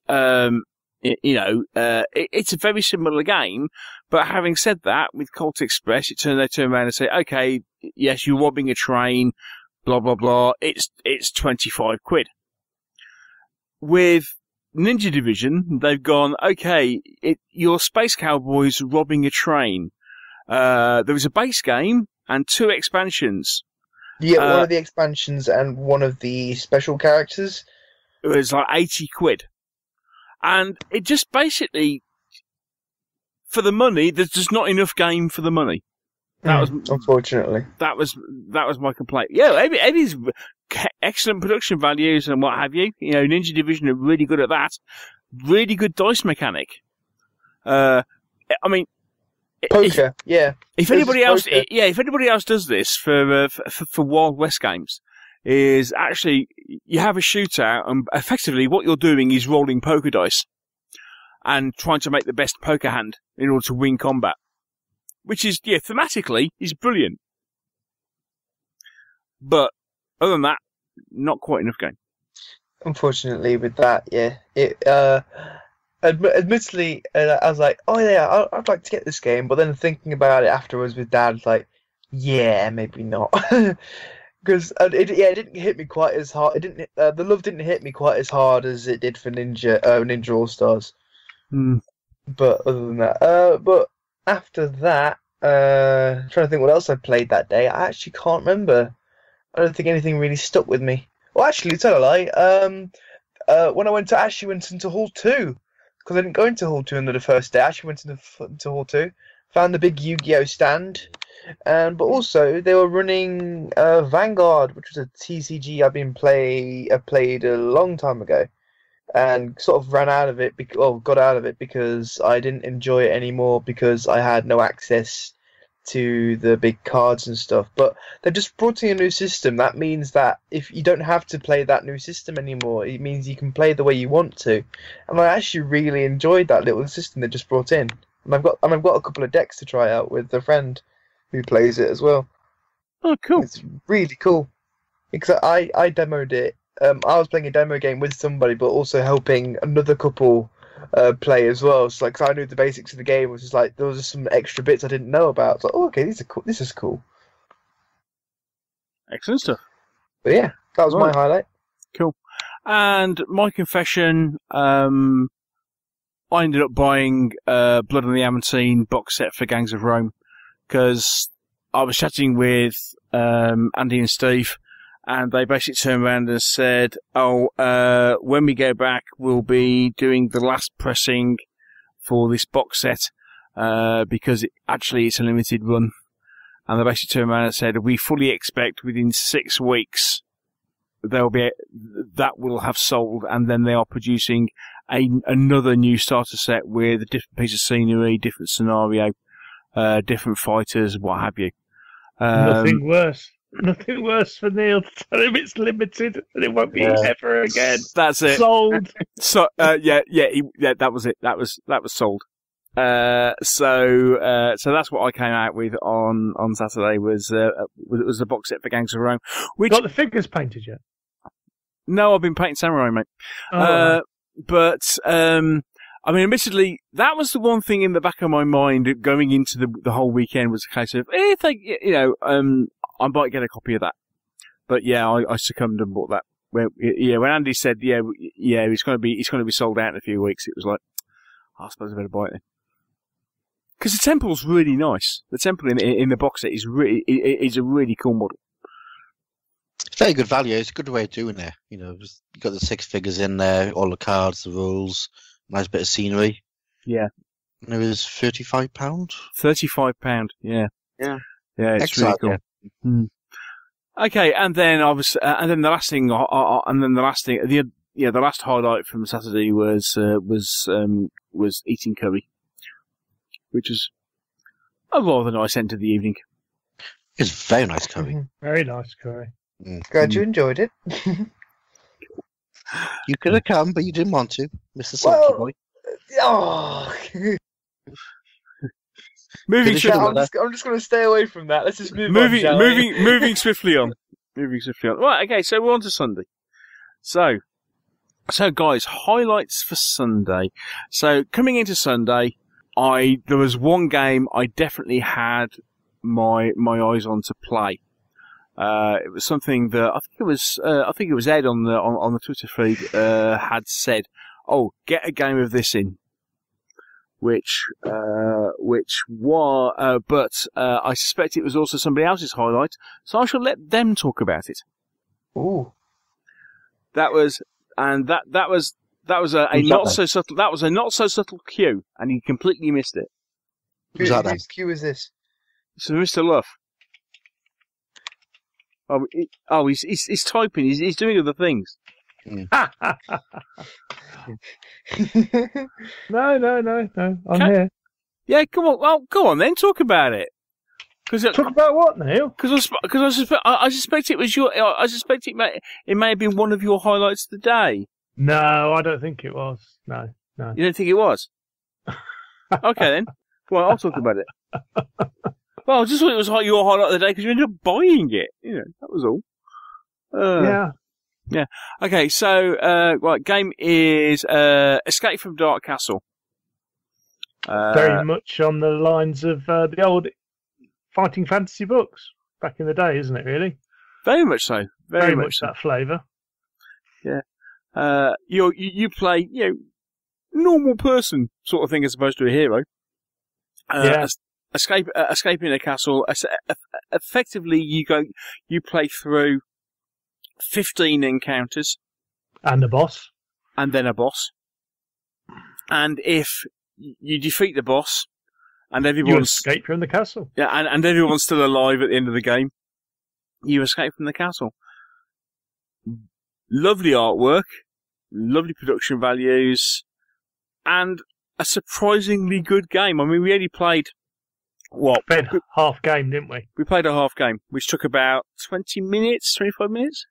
it's a very similar game, but having said that, with Colt Express, they turn around and say, okay, yes, you're robbing a train, blah blah blah. It's £25. With Ninja Division, they've gone, okay, you're space cowboys robbing a train. There was a base game and 2 expansions. Yeah, one of the expansions and one of the special characters. It was like 80 quid. And it just basically, for the money, there's just not enough game for the money. That was, unfortunately. That was my complaint. Yeah, Eddie's excellent production values and what have you. You know, Ninja Division are really good at that. Really good dice mechanic. I mean, poker. If anybody else does this for Wild West games, is actually you have a shootout and effectively what you're doing is rolling poker dice and trying to make the best poker hand in order to win combat. Which is, thematically, is brilliant. But, other than that, not quite enough game. Unfortunately, with that, admittedly, I was like, oh yeah, I'd like to get this game, but then thinking about it afterwards with Dad, it's like, yeah, maybe not. Because it didn't hit me quite as hard. The love didn't hit me quite as hard as it did for Ninja All Stars. But other than that, but after that, trying to think what else I played that day. I actually can't remember. I don't think anything really stuck with me. Well, actually, tell a lie. When I actually went into Hall 2, because I didn't go into Hall 2 on the first day. I actually went into Hall 2, found the big Yu-Gi-Oh stand, but also they were running Vanguard, which was a TCG I played a long time ago. And sort of got out of it because I didn't enjoy it anymore because I had no access to the big cards and stuff. But they've just brought in a new system. That means that if you don't have to play that new system anymore, it means you can play the way you want to. And I actually really enjoyed that little system they just brought in. And I've got a couple of decks to try out with a friend who plays it as well. Oh, cool! It's really cool because I demoed it. I was playing a demo game with somebody, but also helping another couple play as well. So, like, 'cause I knew the basics of the game, was just like there was just some extra bits I didn't know about. It's like, oh, okay, these are cool. This is cool. Excellent stuff. But yeah, that was my highlight. Cool. And my confession, I ended up buying Blood on the Aventine box set for Gangs of Rome because I was chatting with Andy and Steve. And they basically turned around and said, when we go back, we'll be doing the last pressing for this box set, because it's a limited run. And they basically turned around and said, we fully expect within 6 weeks, that will have sold, and then they are producing another new starter set with a different piece of scenery, different scenario, different fighters, what have you. Nothing worse for Neil to tell him it's limited and it won't be ever again. That's it. Sold. So that was it. That was sold. So that's what I came out with on Saturday was the box set for Gangs of Rome. Which got the figures painted yet? No, I've been painting Samurai, mate. But I mean, admittedly, that was the one thing in the back of my mind going into the whole weekend was a case of if they, I might get a copy of that. But yeah, I succumbed and bought that. When Andy said, it's going to be sold out in a few weeks, it was like, I suppose I better buy it then. Because the temple's really nice. The temple in the box set is a really cool model. It's very good value. It's a good way of doing it. You've got the 6 figures in there, all the cards, the rules, nice bit of scenery. Yeah. And it was £35. £35. Yeah. Yeah. Yeah, it's excellent, really cool. Yeah. Okay, and then the last thing, the last highlight from Saturday was eating curry, which was a rather nice end to the evening. It's very nice curry. Mm-hmm. Very nice curry. Glad you enjoyed it. You could have come, but you didn't want to, Mr. Salty Boy. Oh. Moving I'm just going to stay away from that. Let's just move on. Moving swiftly on. Right, okay, so we're on to Sunday. So guys, highlights for Sunday. So coming into Sunday, there was one game I definitely had my eyes on to play. It was something that I think it was Ed on the Twitter feed had said. oh, get a game of this in. But I suspect it was also somebody else's highlight, so I shall let them talk about it. Ooh. That was a not so subtle cue, and he completely missed it. Whose cue is this? So Mr. Luff. He's typing. He's doing other things. No. I'm here. Yeah, come on. Well, go on then. Talk about it. Talk about what, Neil? Because I suspect it was your. I suspect it may have been one of your highlights of the day. No, I don't think it was. No. You don't think it was? Okay then. Well, I'll talk about it. Well, I just thought it was your highlight of the day because you ended up buying it. You know, that was all. Yeah. Okay, so game is Escape from Dark Castle. Very much on the lines of the old fighting fantasy books back in the day, isn't it? Really. Very much so. Very much so. That flavour. Yeah. You play normal person sort of thing as opposed to a hero. Escaping a castle. Effectively, you play through 15 encounters. And a boss. And then a boss. And if you defeat the boss, and everyone's... You escape from the castle. Yeah, and everyone's still alive at the end of the game, you escape from the castle. Lovely artwork, lovely production values, and a surprisingly good game. I mean, we only played... What? We played half game, didn't we? We played a half game, which took about 20 minutes, 25 minutes.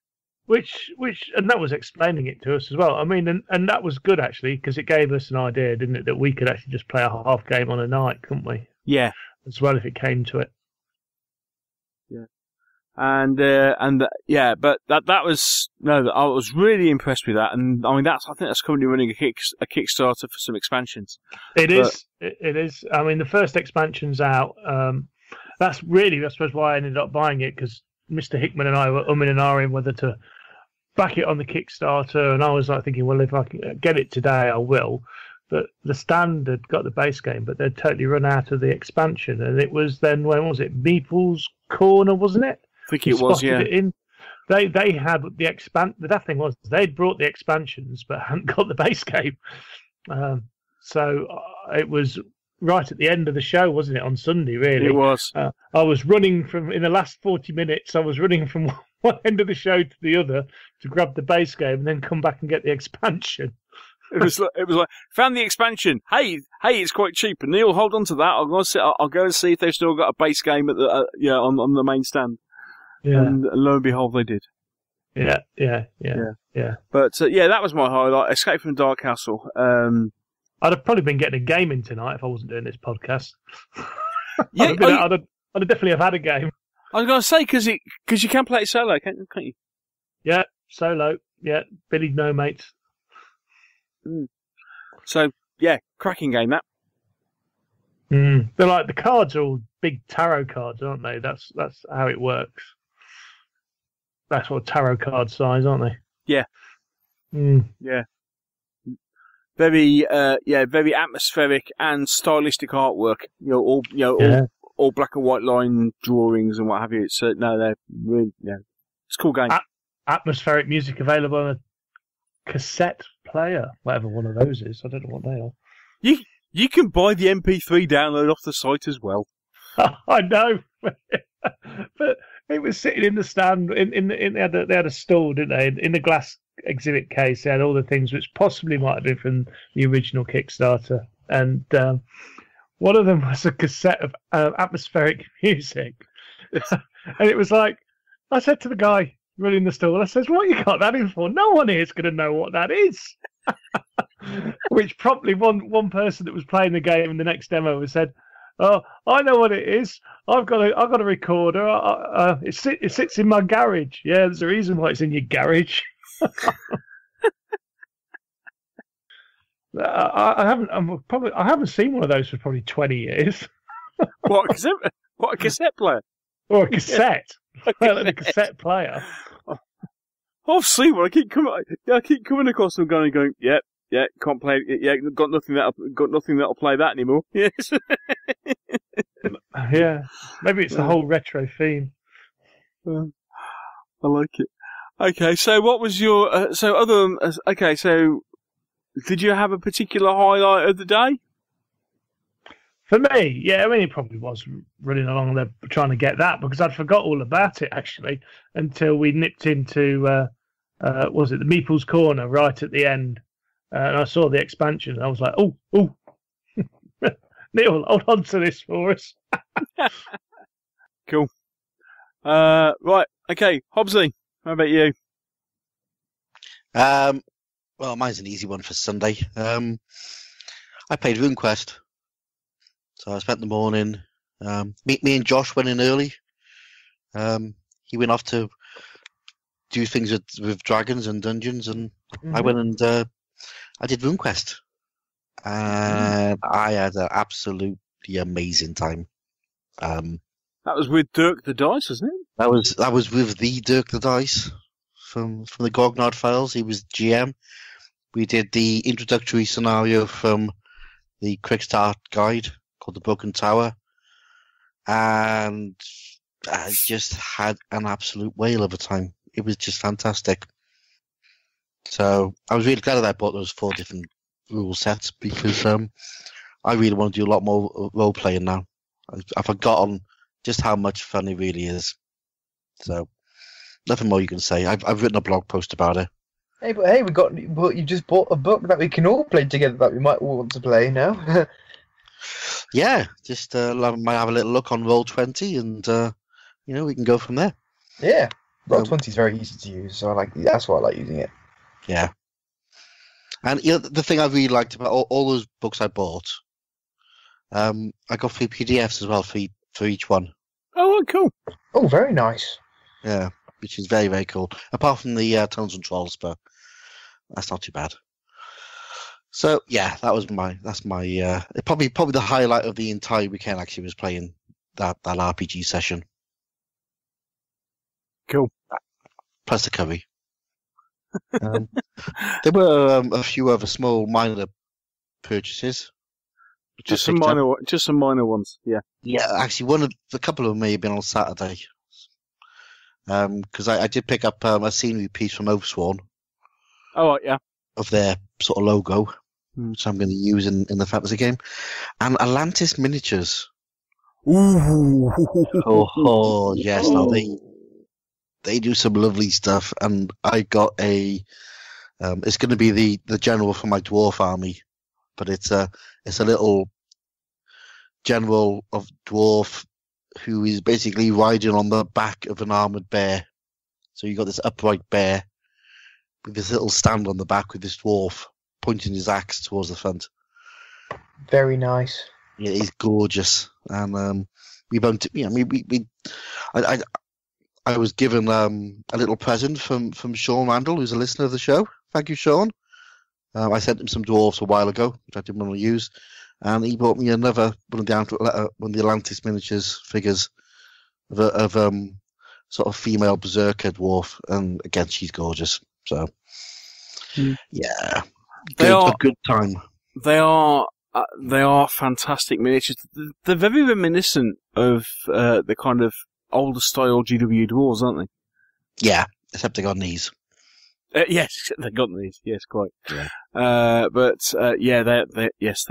And that was explaining it to us as well. I mean, and that was good actually, because it gave us an idea, didn't it, that we could actually just play a half game on a night, couldn't we? Yeah. As well, if it came to it. Yeah. But I was really impressed with that, and I mean I think that's currently running a Kickstarter for some expansions. It is. I mean, the first expansion's out. That's really, I suppose, why I ended up buying it, because Mr. Hickman and I were umming and ahhing whether to back it on the Kickstarter, and I was like thinking, well, if I can get it today, I will. But the standard got the base game, but they'd totally run out of the expansion, and it was then, when was it? Meeples Corner, wasn't it? I think it was, yeah. They had the daft thing was they'd brought the expansions but hadn't got the base game. So it was right at the end of the show, wasn't it, on Sunday, really? It was. I was running in the last 40 minutes, I was running from one end of the show to the other to grab the base game and then come back and get the expansion. It was like found the expansion. Hey, it's quite cheap. And Neil, hold on to that. I'll go and see if they've still got a base game at the on the main stand. Yeah. And lo and behold, they did. Yeah. But that was my highlight. Escape from Dark Castle. I'd have probably been getting a game in tonight if I wasn't doing this podcast. Yeah, I'd have definitely have had a game. I was going to say because you can play it solo, can't you? Yeah, solo. Yeah, Billy no mates. So yeah, cracking game that. They're like, the cards are all big tarot cards, aren't they? That's how it works. That's what tarot card size, aren't they? Yeah. Yeah. Very very atmospheric and stylistic artwork. All black and white line drawings and what have you. So they're really it's a cool game. Atmospheric music available on a cassette player, whatever one of those is. I don't know what they are. You can buy the MP3 download off the site as well. I know, but it was sitting in the stand. They had a stall, didn't they? In the glass exhibit case, they had all the things which possibly might have been from the original Kickstarter, and one of them was a cassette of atmospheric music. And it was like, I said to the guy running the stall, I says, "What you got that in for? No one here is going to know what that is." Which promptly one person that was playing the game in the next demo said, "Oh, I know what it is. I've got a recorder. It sits in my garage." Yeah, there's a reason why it's in your garage. I haven't seen one of those for probably 20 years. What a cassette player? Or a cassette? A cassette player. I've seen one. I keep coming across them going, yep, Yeah, can't play. Yeah, got nothing that'll play that anymore. Yes. Yeah, maybe it's the whole retro theme. I like it. Okay, so what was your so did you have a particular highlight of the day? For me, yeah, I mean, it probably was running along there trying to get that because I'd forgot all about it actually until we nipped into was it the Meeples Corner right at the end, and I saw the expansion. And I was like, oh, Neil, hold on to this for us. Cool. Right, okay, Hobbsy, how about you? Well, mine's an easy one for Sunday. I played RuneQuest. So I spent the morning. Me and Josh went in early. He went off to do things with dragons and dungeons, and I went and I did RuneQuest, and I had an absolutely amazing time. That was with Dirk the Dice, wasn't it? That was with the Dirk the Dice from the Grognard Files. He was GM. We did the introductory scenario from the Quick Start Guide called The Broken Tower, and I just had an absolute whale of a time. It was just fantastic. So I was really glad that I bought those 4 different rule sets because I really want to do a lot more role playing now. I've forgotten just how much fun it really is. So nothing more you can say. I've written a blog post about it. Hey, you just bought a book that we can all play together that we might all want to play now. Yeah, just might have a little look on Roll20 and we can go from there. Yeah, Roll20 is very easy to use, so that's why I like using it. Yeah, and the thing I really liked about all those books I bought, I got 3 PDFs as well for each one. Oh, cool! Oh, very nice. Yeah, which is very, very cool. Apart from the Tones and Trolls, but that's not too bad. So yeah, that's my probably the highlight of the entire weekend. Actually, was playing that RPG session. Cool. Plus the curry. There were a few other small minor purchases. Just some minor ones. Yeah. Yeah, actually, a couple of them may have been on Saturday. Because I did pick up a scenery piece from Oathsworn. Oh, yeah. Of their sort of logo, which I'm going to use in the fantasy game, and Atlantis miniatures. Ooh! Oh yes, now they do some lovely stuff, and I got a. It's going to be the general for my dwarf army, but it's a little general of dwarf who is basically riding on the back of an armored bear. So you got this upright bear with this little stand on the back with this dwarf pointing his axe towards the front. Very nice. Yeah, he's gorgeous, and I was given a little present from Sean Randall, who's a listener of the show. Thank you, Sean. I sent him some dwarves a while ago, which I didn't want to use, and he bought me another one of the Atlantis miniatures figures of sort of female berserker dwarf, and again, she's gorgeous. So, yeah, a good time. They are fantastic miniatures. They're very reminiscent of the kind of older style GW dwarves, aren't they? Yeah, except they got knees. Yes, they got knees. Yes, quite. Yeah. They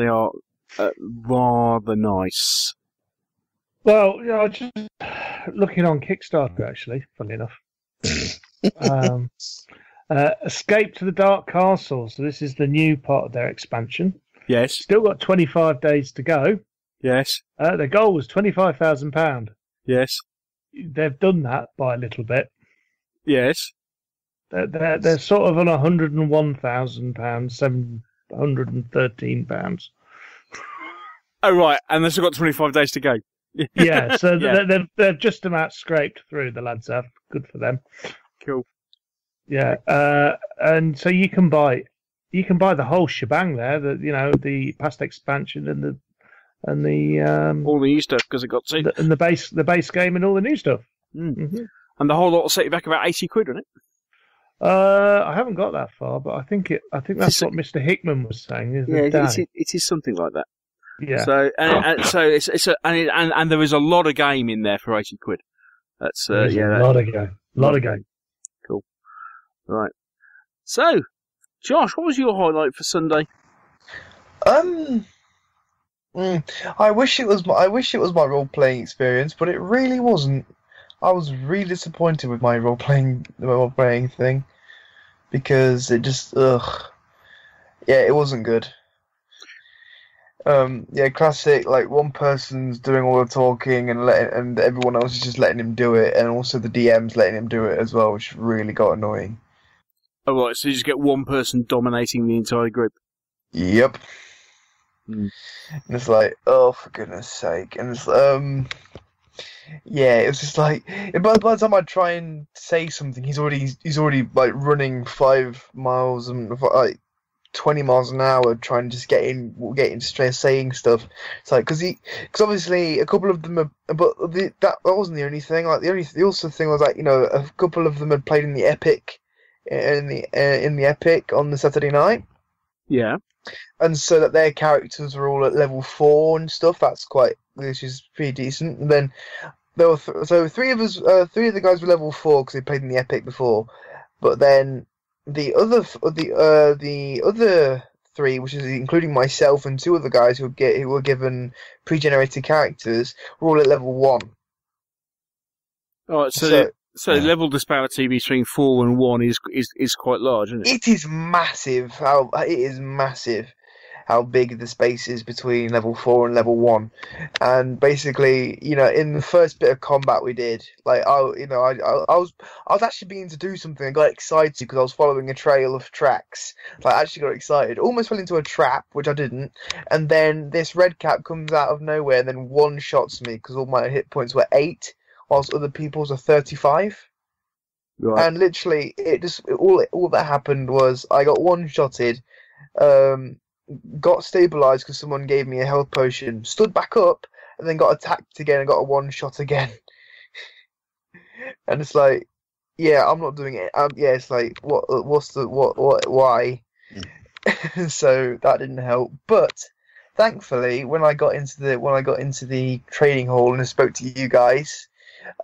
are rather nice. Well, I was just looking on Kickstarter, actually, funny enough. Escape to the Dark Castle. So this is the new part of their expansion. Yes. Still got 25 days to go. Yes. Their goal was £25,000. Yes. They've done that by a little bit. Yes. They're sort of on £101,000, £713. Oh, right. And they've still got 25 days to go. Yeah, so yeah. They've just about scraped through, the lads have. Good for them. Cool. Yeah, and so you can buy the whole shebang there. The past expansion and the all the new stuff because it got to and the base game and all the new stuff. Mm. Mm-hmm. And the whole lot will set you back about £80, wouldn't it? I haven't got that far, but I think that's what Mr. Hickman was saying. It is something like that. Yeah. So and there is a lot of game in there for £80. That's a lot of game. Cool. Right. So, Josh, what was your highlight for Sunday? I wish it was my role playing experience, but it really wasn't. I was really disappointed with my role playing thing because it just it wasn't good. Classic. Like one person's doing all the talking and everyone else is just letting him do it, and also the DM's letting him do it as well, which really got annoying. Oh right, so you just get one person dominating the entire group. Yep. And it's like, oh, for goodness sake. And it's, it was just like, by the time I try and say something, he's already like running 5 miles and like 20 miles an hour trying to just get in straight saying stuff. It's like, because obviously a couple of them are, but that wasn't the only thing. Like the also thing was like, a couple of them had played in the Epic, in the Epic on the Saturday night. Yeah. And so that their characters were all at level 4 and stuff. Which is pretty decent. And then there were three of the guys were level 4 because they played in the Epic before. But then the other 3, which is including myself and 2 other guys who were given pre-generated characters, were all at level 1. All right, so the level disparity between 4 and 1 is quite large, isn't it? It is massive. It is massive how big the space is between level 4 and level 1. And basically, in the first bit of combat we did, like I was actually beginning to do something. I got excited because I was following a trail of tracks. Like I actually got excited. Almost fell into a trap, which I didn't. And then this red cap comes out of nowhere and then one shots me because all my hit points were 8. Whilst other people's are 35. Right. And literally, all that happened was I got one-shotted, got stabilized because someone gave me a health potion, stood back up, and then got attacked again and got a one-shot again. And it's like, yeah, I'm not doing it. It's like, why? So that didn't help. But thankfully, when I got into the training hall and I spoke to you guys,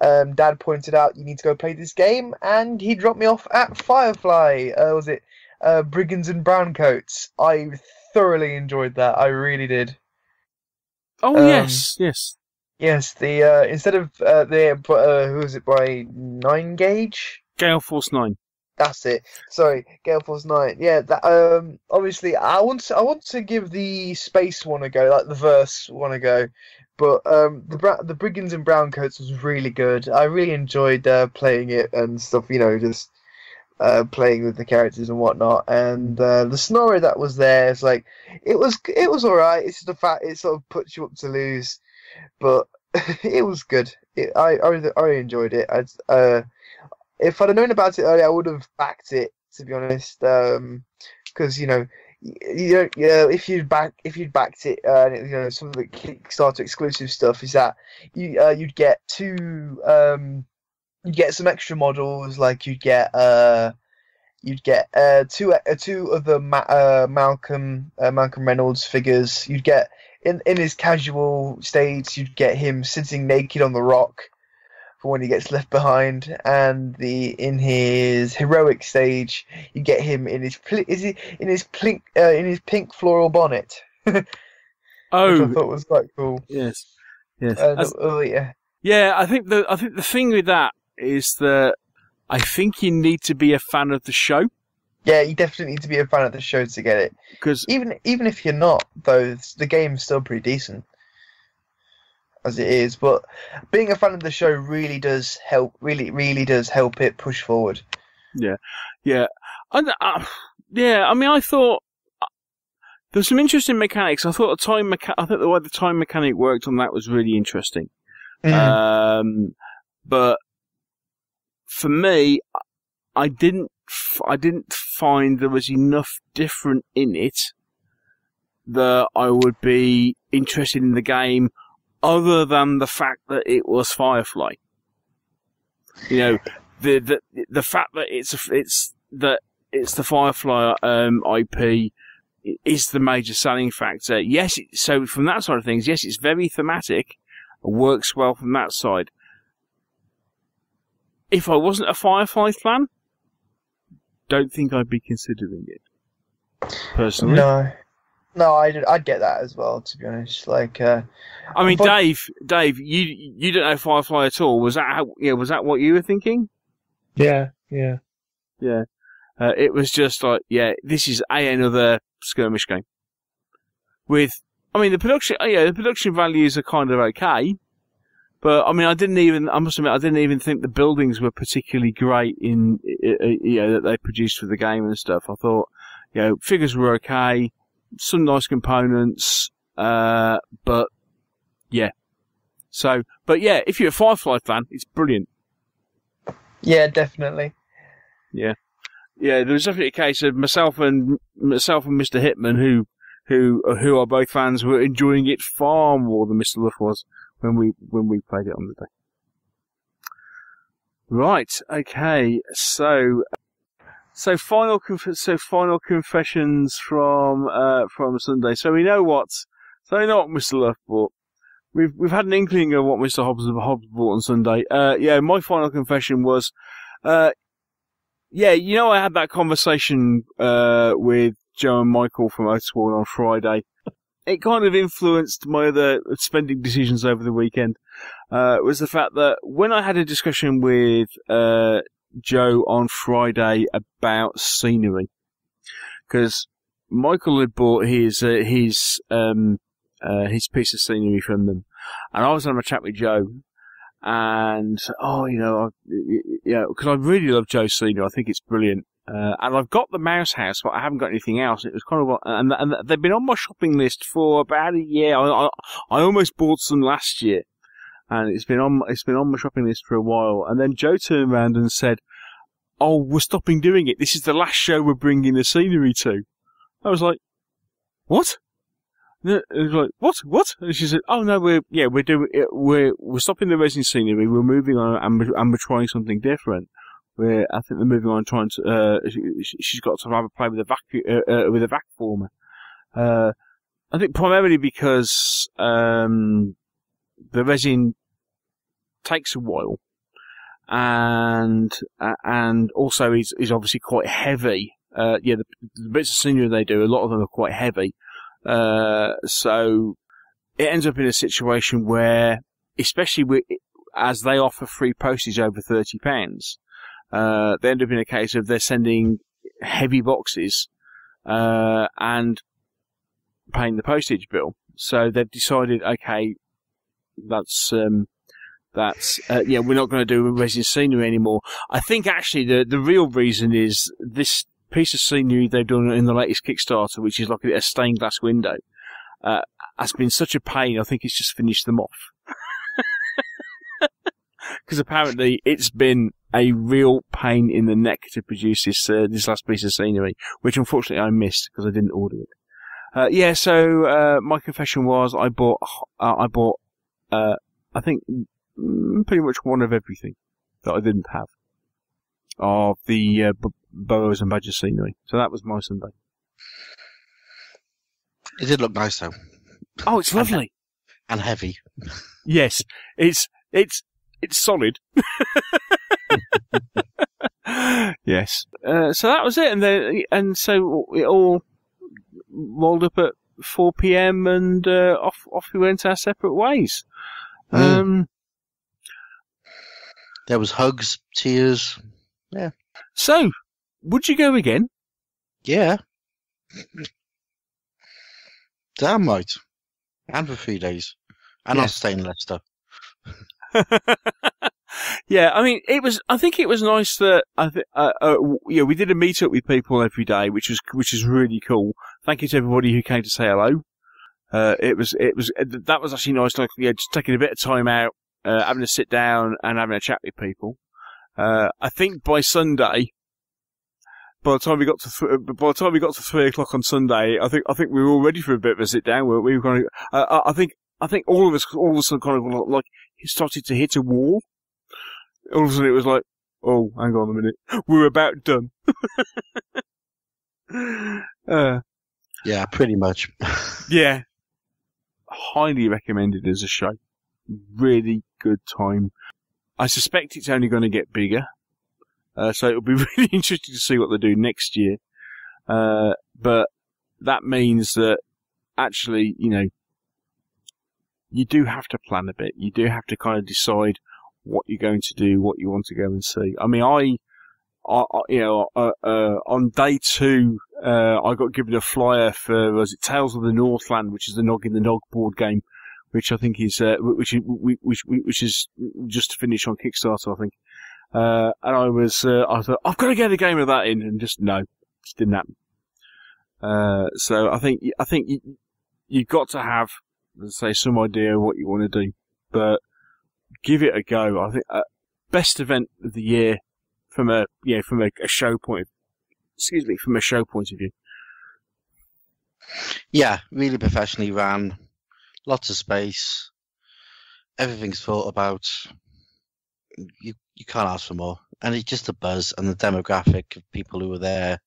Dad pointed out you need to go play this game, and he dropped me off at Firefly. Was it Brigands and Browncoats? I thoroughly enjoyed that. I really did. Oh yes. Yes. The instead of who was it by 9 gauge? Gale Force 9. That's it. Sorry, Gale Force 9. Yeah. That obviously I want to give the space one a go, like the verse one a go. But the Brigands and Browncoats was really good. I really enjoyed playing it and stuff. Just playing with the characters and whatnot. And the scenario that was there is like it was all right. It's just the fact it sort of puts you up to lose, but it was good. I enjoyed it. If I'd have known about it earlier, I would have backed it. To be honest, because if you'd backed it, some of the Kickstarter exclusive stuff is that you'd get you'd get some extra models, like you'd get two of the Malcolm Reynolds figures. You'd get in his casual states, you'd get him sitting naked on the rock for when he gets left behind, and in his heroic stage, you get him in his pink floral bonnet. Oh, which I thought was quite cool. Yes. Yeah. Yeah, I think the thing with that is that I think you need to be a fan of the show. Yeah, you definitely need to be a fan of the show to get it. Because even if you're not, though, the game's still pretty decent as it is. But being a fan of the show really does help. Really does help it push forward. Yeah. And, I mean, I thought there's some interesting mechanics. I thought the way the time mechanic worked on that was really interesting. Mm. But for me, I didn't find there was enough different in it that I would be interested in the game, other than the fact that it was Firefly. The fact that it's that it's the Firefly IP is the major selling factor. Yes, so from that side of things, yes, it's very thematic. It works well from that side. If I wasn't a Firefly fan, don't think I'd be considering it. Personally. No, I'd get that as well, to be honest. Like, I mean, Dave, you don't know Firefly at all. Was that what you were thinking? Yeah. It was just like, this is another skirmish game. The production values are kind of okay, but I mean, I must admit, I didn't even think the buildings were particularly great that they produced for the game and stuff. I thought, figures were okay, some nice components, but yeah. So, but yeah, if you're a Firefly fan, it's brilliant. Yeah, definitely. Yeah, there was definitely a case of myself and Mr. Hitman, who are both fans, were enjoying it far more than Mr. Luff was when we played it on the day. Right. Okay. So final confessions from Sunday. So we know what Mr. Luff bought. We've had an inkling of what Mr. Hobbs bought on Sunday. My final confession was, I had that conversation with Joe and Michael from Motorsport on Friday. It kind of influenced my other spending decisions over the weekend. Was the fact that when I had a discussion with Joe on Friday about scenery, because Michael had bought his piece of scenery from them, and I was having a chat with Joe, and because I really love Joe's scenery, I think it's brilliant. And I've got the Mouse House, but I haven't got anything else. It was kind of, and they've been on my shopping list for about a year. I almost bought some last year, and it's been on my shopping list for a while. And then Joe turned around and said, "Oh, we're stopping doing it. This is the last show we're bringing the scenery to." I was like, "What?" It was like, what? And she said, "Oh no, we're stopping the resin scenery. We're moving on, and we're trying something different. I think they're moving on, trying to. She's got to have a play with a vac former. I think primarily because the resin takes a while, and also is obviously quite heavy. The bits of scenery they do, a lot of them are quite heavy. So it ends up in a situation where, especially as they offer free postage over £30. They end up in a case of they're sending heavy boxes and paying the postage bill. So they've decided, okay, we're not going to do resin scenery anymore. I think actually the real reason is this piece of scenery they've done in the latest Kickstarter, which is like a stained glass window, has been such a pain. I think it's just finished them off. Because apparently it's been a real pain in the neck to produce this last piece of scenery, which unfortunately I missed because I didn't order it. So my confession was I bought I think pretty much one of everything that I didn't have of the Burrows and Badger scenery. So that was my Sunday. It did look nice though. Oh, it's lovely and heavy. Yes, it's solid. Yes. So that was it, and so it all rolled up at 4 p.m. and off we went our separate ways. There was hugs, tears. Yeah. So, would you go again? Yeah. Damn right. And for 3 days. And I'll stay in Leicester. Yeah, I mean, I think it was nice that we did a meet up with people every day, which is really cool. Thank you to everybody who came to say hello. That was actually nice, like, just taking a bit of time out, having a sit down and having a chat with people. I think by Sunday, by the time we got to 3 o'clock on Sunday, I think we were all ready for a bit of a sit down. We were going to, I think all of us kind of like started to hit a wall. All of a sudden it was like, oh, hang on a minute, we're about done. Yeah, pretty much. Yeah. Highly recommended as a show. Really good time. I suspect it's only going to get bigger. So it'll be really interesting to see what they do next year. But that means that actually, you know, you do have to plan a bit. You do have to kind of decide what you're going to do, what you want to go and see. I mean, on day 2, I got given a flyer for, was it Tales of the Northland, which is the Nog in the Nog board game, which I think is, which is just finished on Kickstarter, I think. And I thought, I've got to get a game of that in, and just didn't happen. So I think you've got to have, let's say, some idea of what you want to do, but give it a go. I think, best event of the year from a show point of view. Yeah, really professionally ran, lots of space, everything's thought about. You can't ask for more, and it's just the buzz and the demographic of people who are there.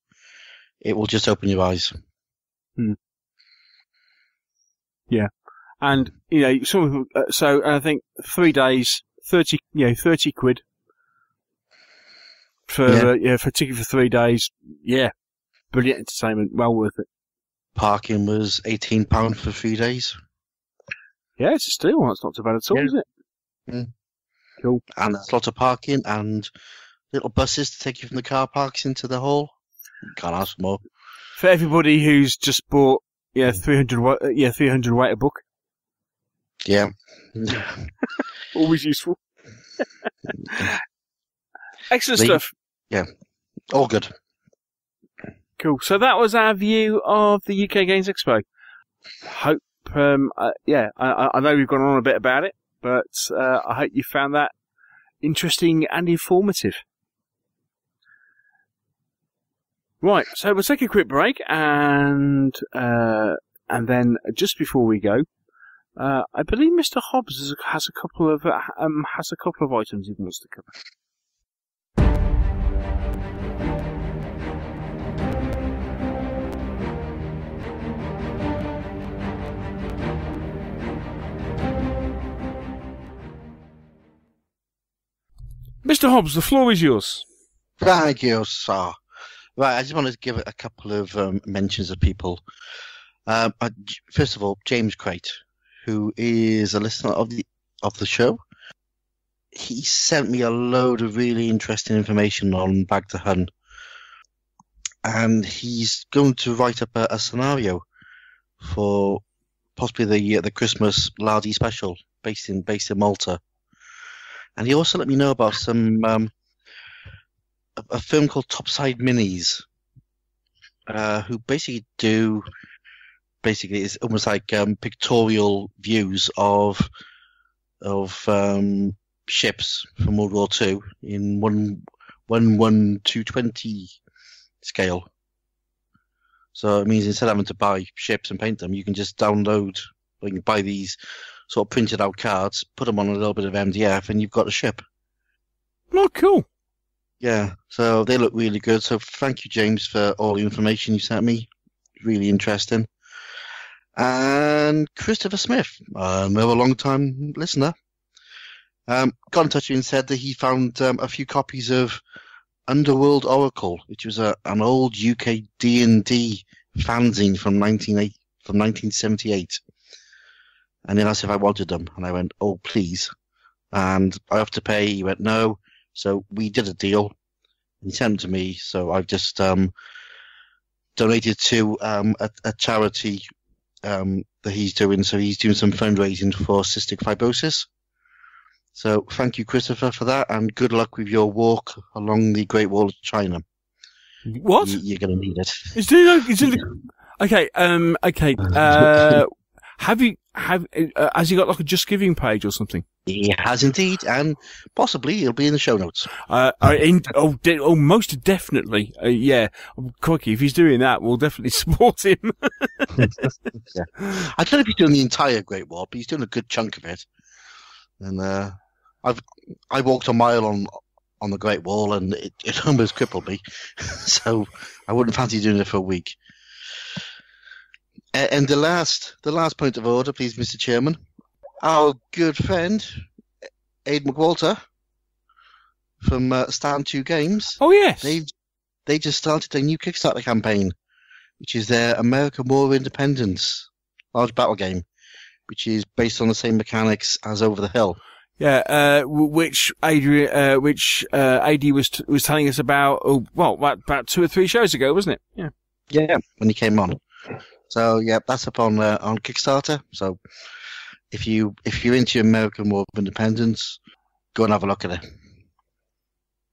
It will just open your eyes. Yeah, and you know, so I think 3 days, 30 quid for a ticket for 3 days. Yeah, brilliant entertainment, well worth it. Parking was £18 for 3 days. Yeah, it's a steal. That's not too bad at all, is it? Mm. Cool. And there's lots of parking and little buses to take you from the car parks into the hall. Can't ask for more. For everybody who's just bought 300 weight a book. Yeah. Always useful. Excellent stuff. Yeah. All good. Cool. So that was our view of the UK Games Expo. Hope, I know we've gone on a bit about it, but I hope you found that interesting and informative. Right, so we'll take a quick break, and then just before we go, I believe Mr. Hobbs has a couple of items he wants to cover. Mr. Hobbs, the floor is yours. Thank you, sir. Right, I just wanted to give a couple of mentions of people. First of all, James Crate, who is a listener of the show. He sent me a load of really interesting information on Bag to Hun, and he's going to write up a scenario for possibly the Christmas Lardy special based in Malta. And he also let me know about some a film called Topside Minis, who basically it's almost like pictorial views of ships from World War II in 1:220 scale. So it means instead of having to buy ships and paint them, you can just download, or you can buy these sort of printed out cards, put them on a little bit of MDF, and you've got a ship. Oh, cool. Yeah, so they look really good. So thank you, James, for all the information you sent me. Really interesting. And Christopher Smith, another long-time listener, got in touch with you and said that he found a few copies of Underworld Oracle, which was an old UK D&D fanzine from 1978. And then asked if I wanted them, and I went, "Oh, please." And I have to pay. He went, "No." So we did a deal, and he sent them to me. So I've just donated to a charity that he's doing. So he's doing some fundraising for cystic fibrosis. So thank you, Christopher, for that, and good luck with your walk along the Great Wall of China. What? You're going to need it. Okay. Has he got like a Just Giving page or something? He has indeed, and possibly it'll be in the show notes. Most definitely. Yeah. Crikey, if he's doing that, we'll definitely support him. Yeah. I don't know if he's doing the entire Great Wall, but he's doing a good chunk of it. And I walked a mile on the Great Wall, and it almost crippled me. So I wouldn't fancy doing it for a week. And the last point of order, please, Mr. Chairman. Our good friend, Aid McWalter, from Stand 2 Games. Oh, yes. They just started a new Kickstarter campaign, which is their America War of Independence large battle game, which is based on the same mechanics as Over the Hill. Yeah, which AD was telling us about, about 2 or 3 shows ago, wasn't it? Yeah. Yeah, when he came on. So yeah, that's up on Kickstarter. So if you're into American War of Independence, go and have a look at it.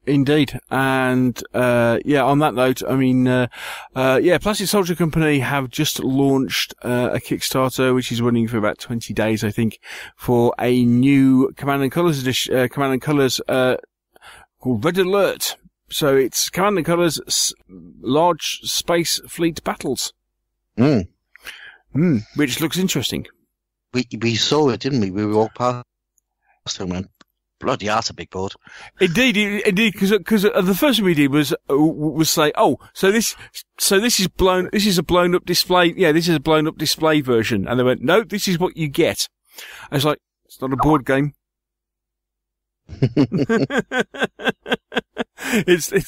Indeed. And, on that note, I mean, Plastic Soldier Company have just launched, a Kickstarter, which is running for about 20 days, I think, for a new Command & Colours edition, Command & Colours, called Red Alert. So it's Command & Colours Large Space Fleet Battles. Which looks interesting. We saw it, didn't we? We walked past him and bloody that's a big board. Indeed, because the first thing we did was say, so this is a blown up display. Yeah, this is a blown up display version. And they went, no, this is what you get. I was like, it's not a board game. Yes. I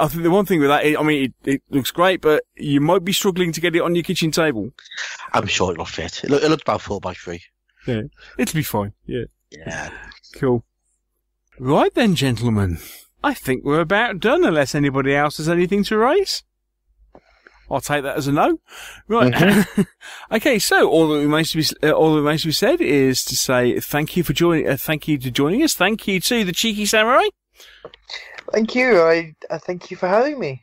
think the one thing with that, it looks great, but you might be struggling to get it on your kitchen table. I'm sure it'll fit. It looks about 4x3. Yeah, it'll be fine. Yeah. Yeah. Cool. Right then, gentlemen. I think we're about done, unless anybody else has anything to raise. I'll take that as a no. Right. Mm-hmm. Okay, so all that remains to be said is to say thank you for joining. Thank you to joining us. Thank you to the Cheeky Samurai. Thank you. I thank you for having me.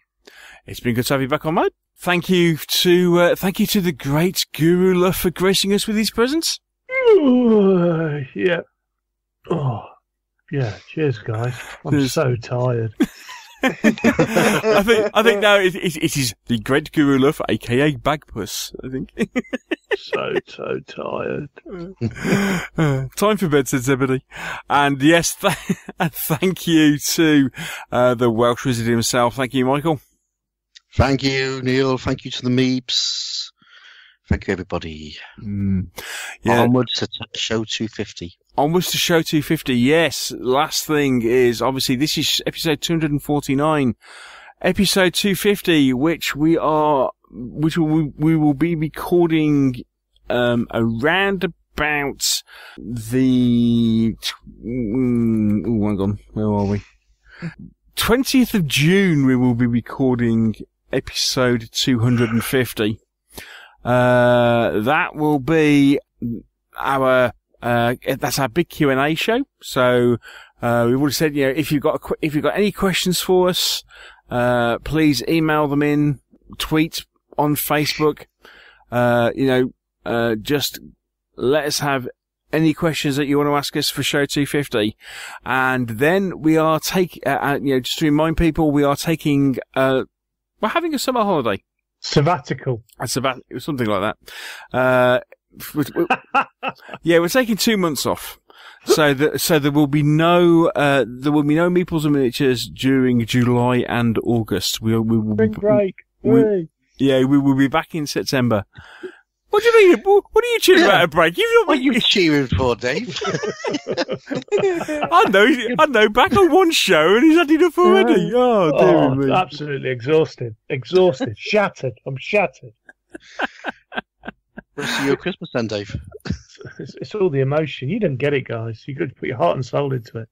It's been good to have you back on, mate. Thank you to the great Guru Luff for gracing us with his presence. Yeah. Oh, yeah. Cheers, guys. I'm so tired. I think now it is the great Guru Luff, aka Bagpuss. I think. so tired. Time for bed, said Zebedee. And yes, thank you to the Welsh Wizard himself. Thank you, Michael. Thank you, Neil. Thank you to the Meeps. Thank you, everybody. Yeah. Onwards to show 250. Onwards to show 250, yes. Last thing is, obviously, this is episode 249. Episode 250, which we will be recording, around about the, hang on, where are we? 20th of June, we will be recording episode 250. That will be our, that's our big Q&A show. So, we've already said, if you've got any questions for us, please email them in, tweet on Facebook, just let us have any questions that you want to ask us for show 250. And then we are just to remind people, we are taking, we're having a summer holiday. Sabbatical. Something like that. We're taking 2 months off. So there will be no Meeples and Miniatures during July and August. We will Spring break. We will be back in September. What do you mean? What are you cheering about a break? What are you cheering for, Dave? I know. Back on one show and he's had enough already. Oh, dear me. Absolutely exhausted, shattered. I'm shattered. We'll see you at Christmas then, Dave. It's all the emotion. You don't get it, guys. You've got to put your heart and soul into it.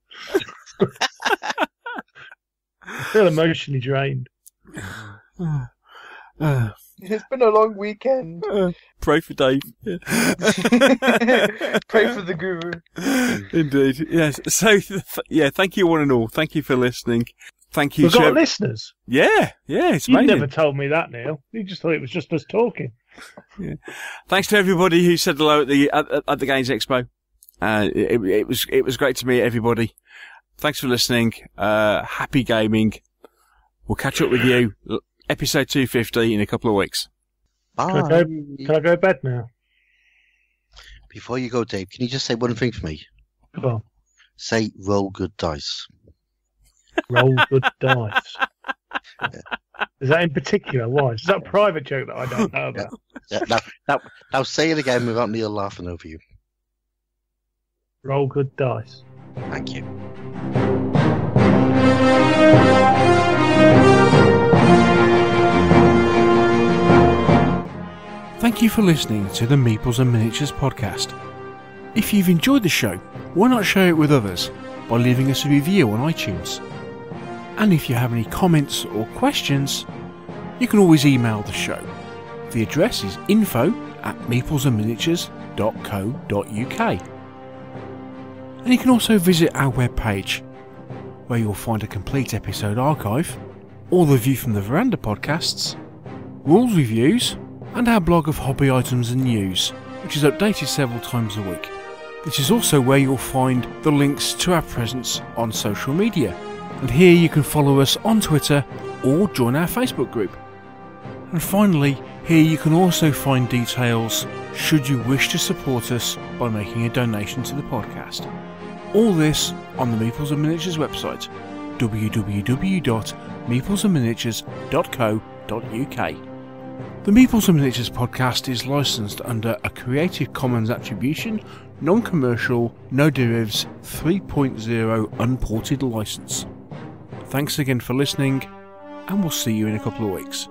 I feel emotionally drained. It's been a long weekend. Pray for Dave. Pray for the Guru. Indeed, yes. So, thank you one and all. Thank you for listening. Thank you. We've got listeners. Yeah, it's you amazing. never told me that, Neil. You just thought it was just us talking. Yeah. Thanks to everybody who said hello at the Games Expo. It was great to meet everybody. Thanks for listening. Happy gaming. We'll catch up with you. Episode 250 in a couple of weeks. Bye. Can I go to bed now? Before you go, Dave, can you just say one thing for me? Come on. say roll good dice. Roll good dice. Is that in particular? Why? Is that a private joke that I don't know about? Now say it again without Neil laughing over you. Roll good dice. Thank you. Thank you for listening to the Meeples and Miniatures podcast. If you've enjoyed the show, why not share it with others by leaving us a review on iTunes? And if you have any comments or questions, you can always email the show. The address is info@meeplesandminiatures.co.uk. And you can also visit our webpage, where you'll find a complete episode archive, all the View from the Veranda podcasts, rules reviews, and our blog of hobby items and news, which is updated several times a week. This is also where you'll find the links to our presence on social media, and here you can follow us on Twitter or join our Facebook group. And finally, here you can also find details should you wish to support us by making a donation to the podcast. All this on the Meeples and Miniatures website, www.meeplesandminiatures.co.uk. The Meeples and Miniatures podcast is licensed under a Creative Commons Attribution, Non-Commercial, No Derivatives 3.0 Unported license. Thanks again for listening, and we'll see you in a couple of weeks.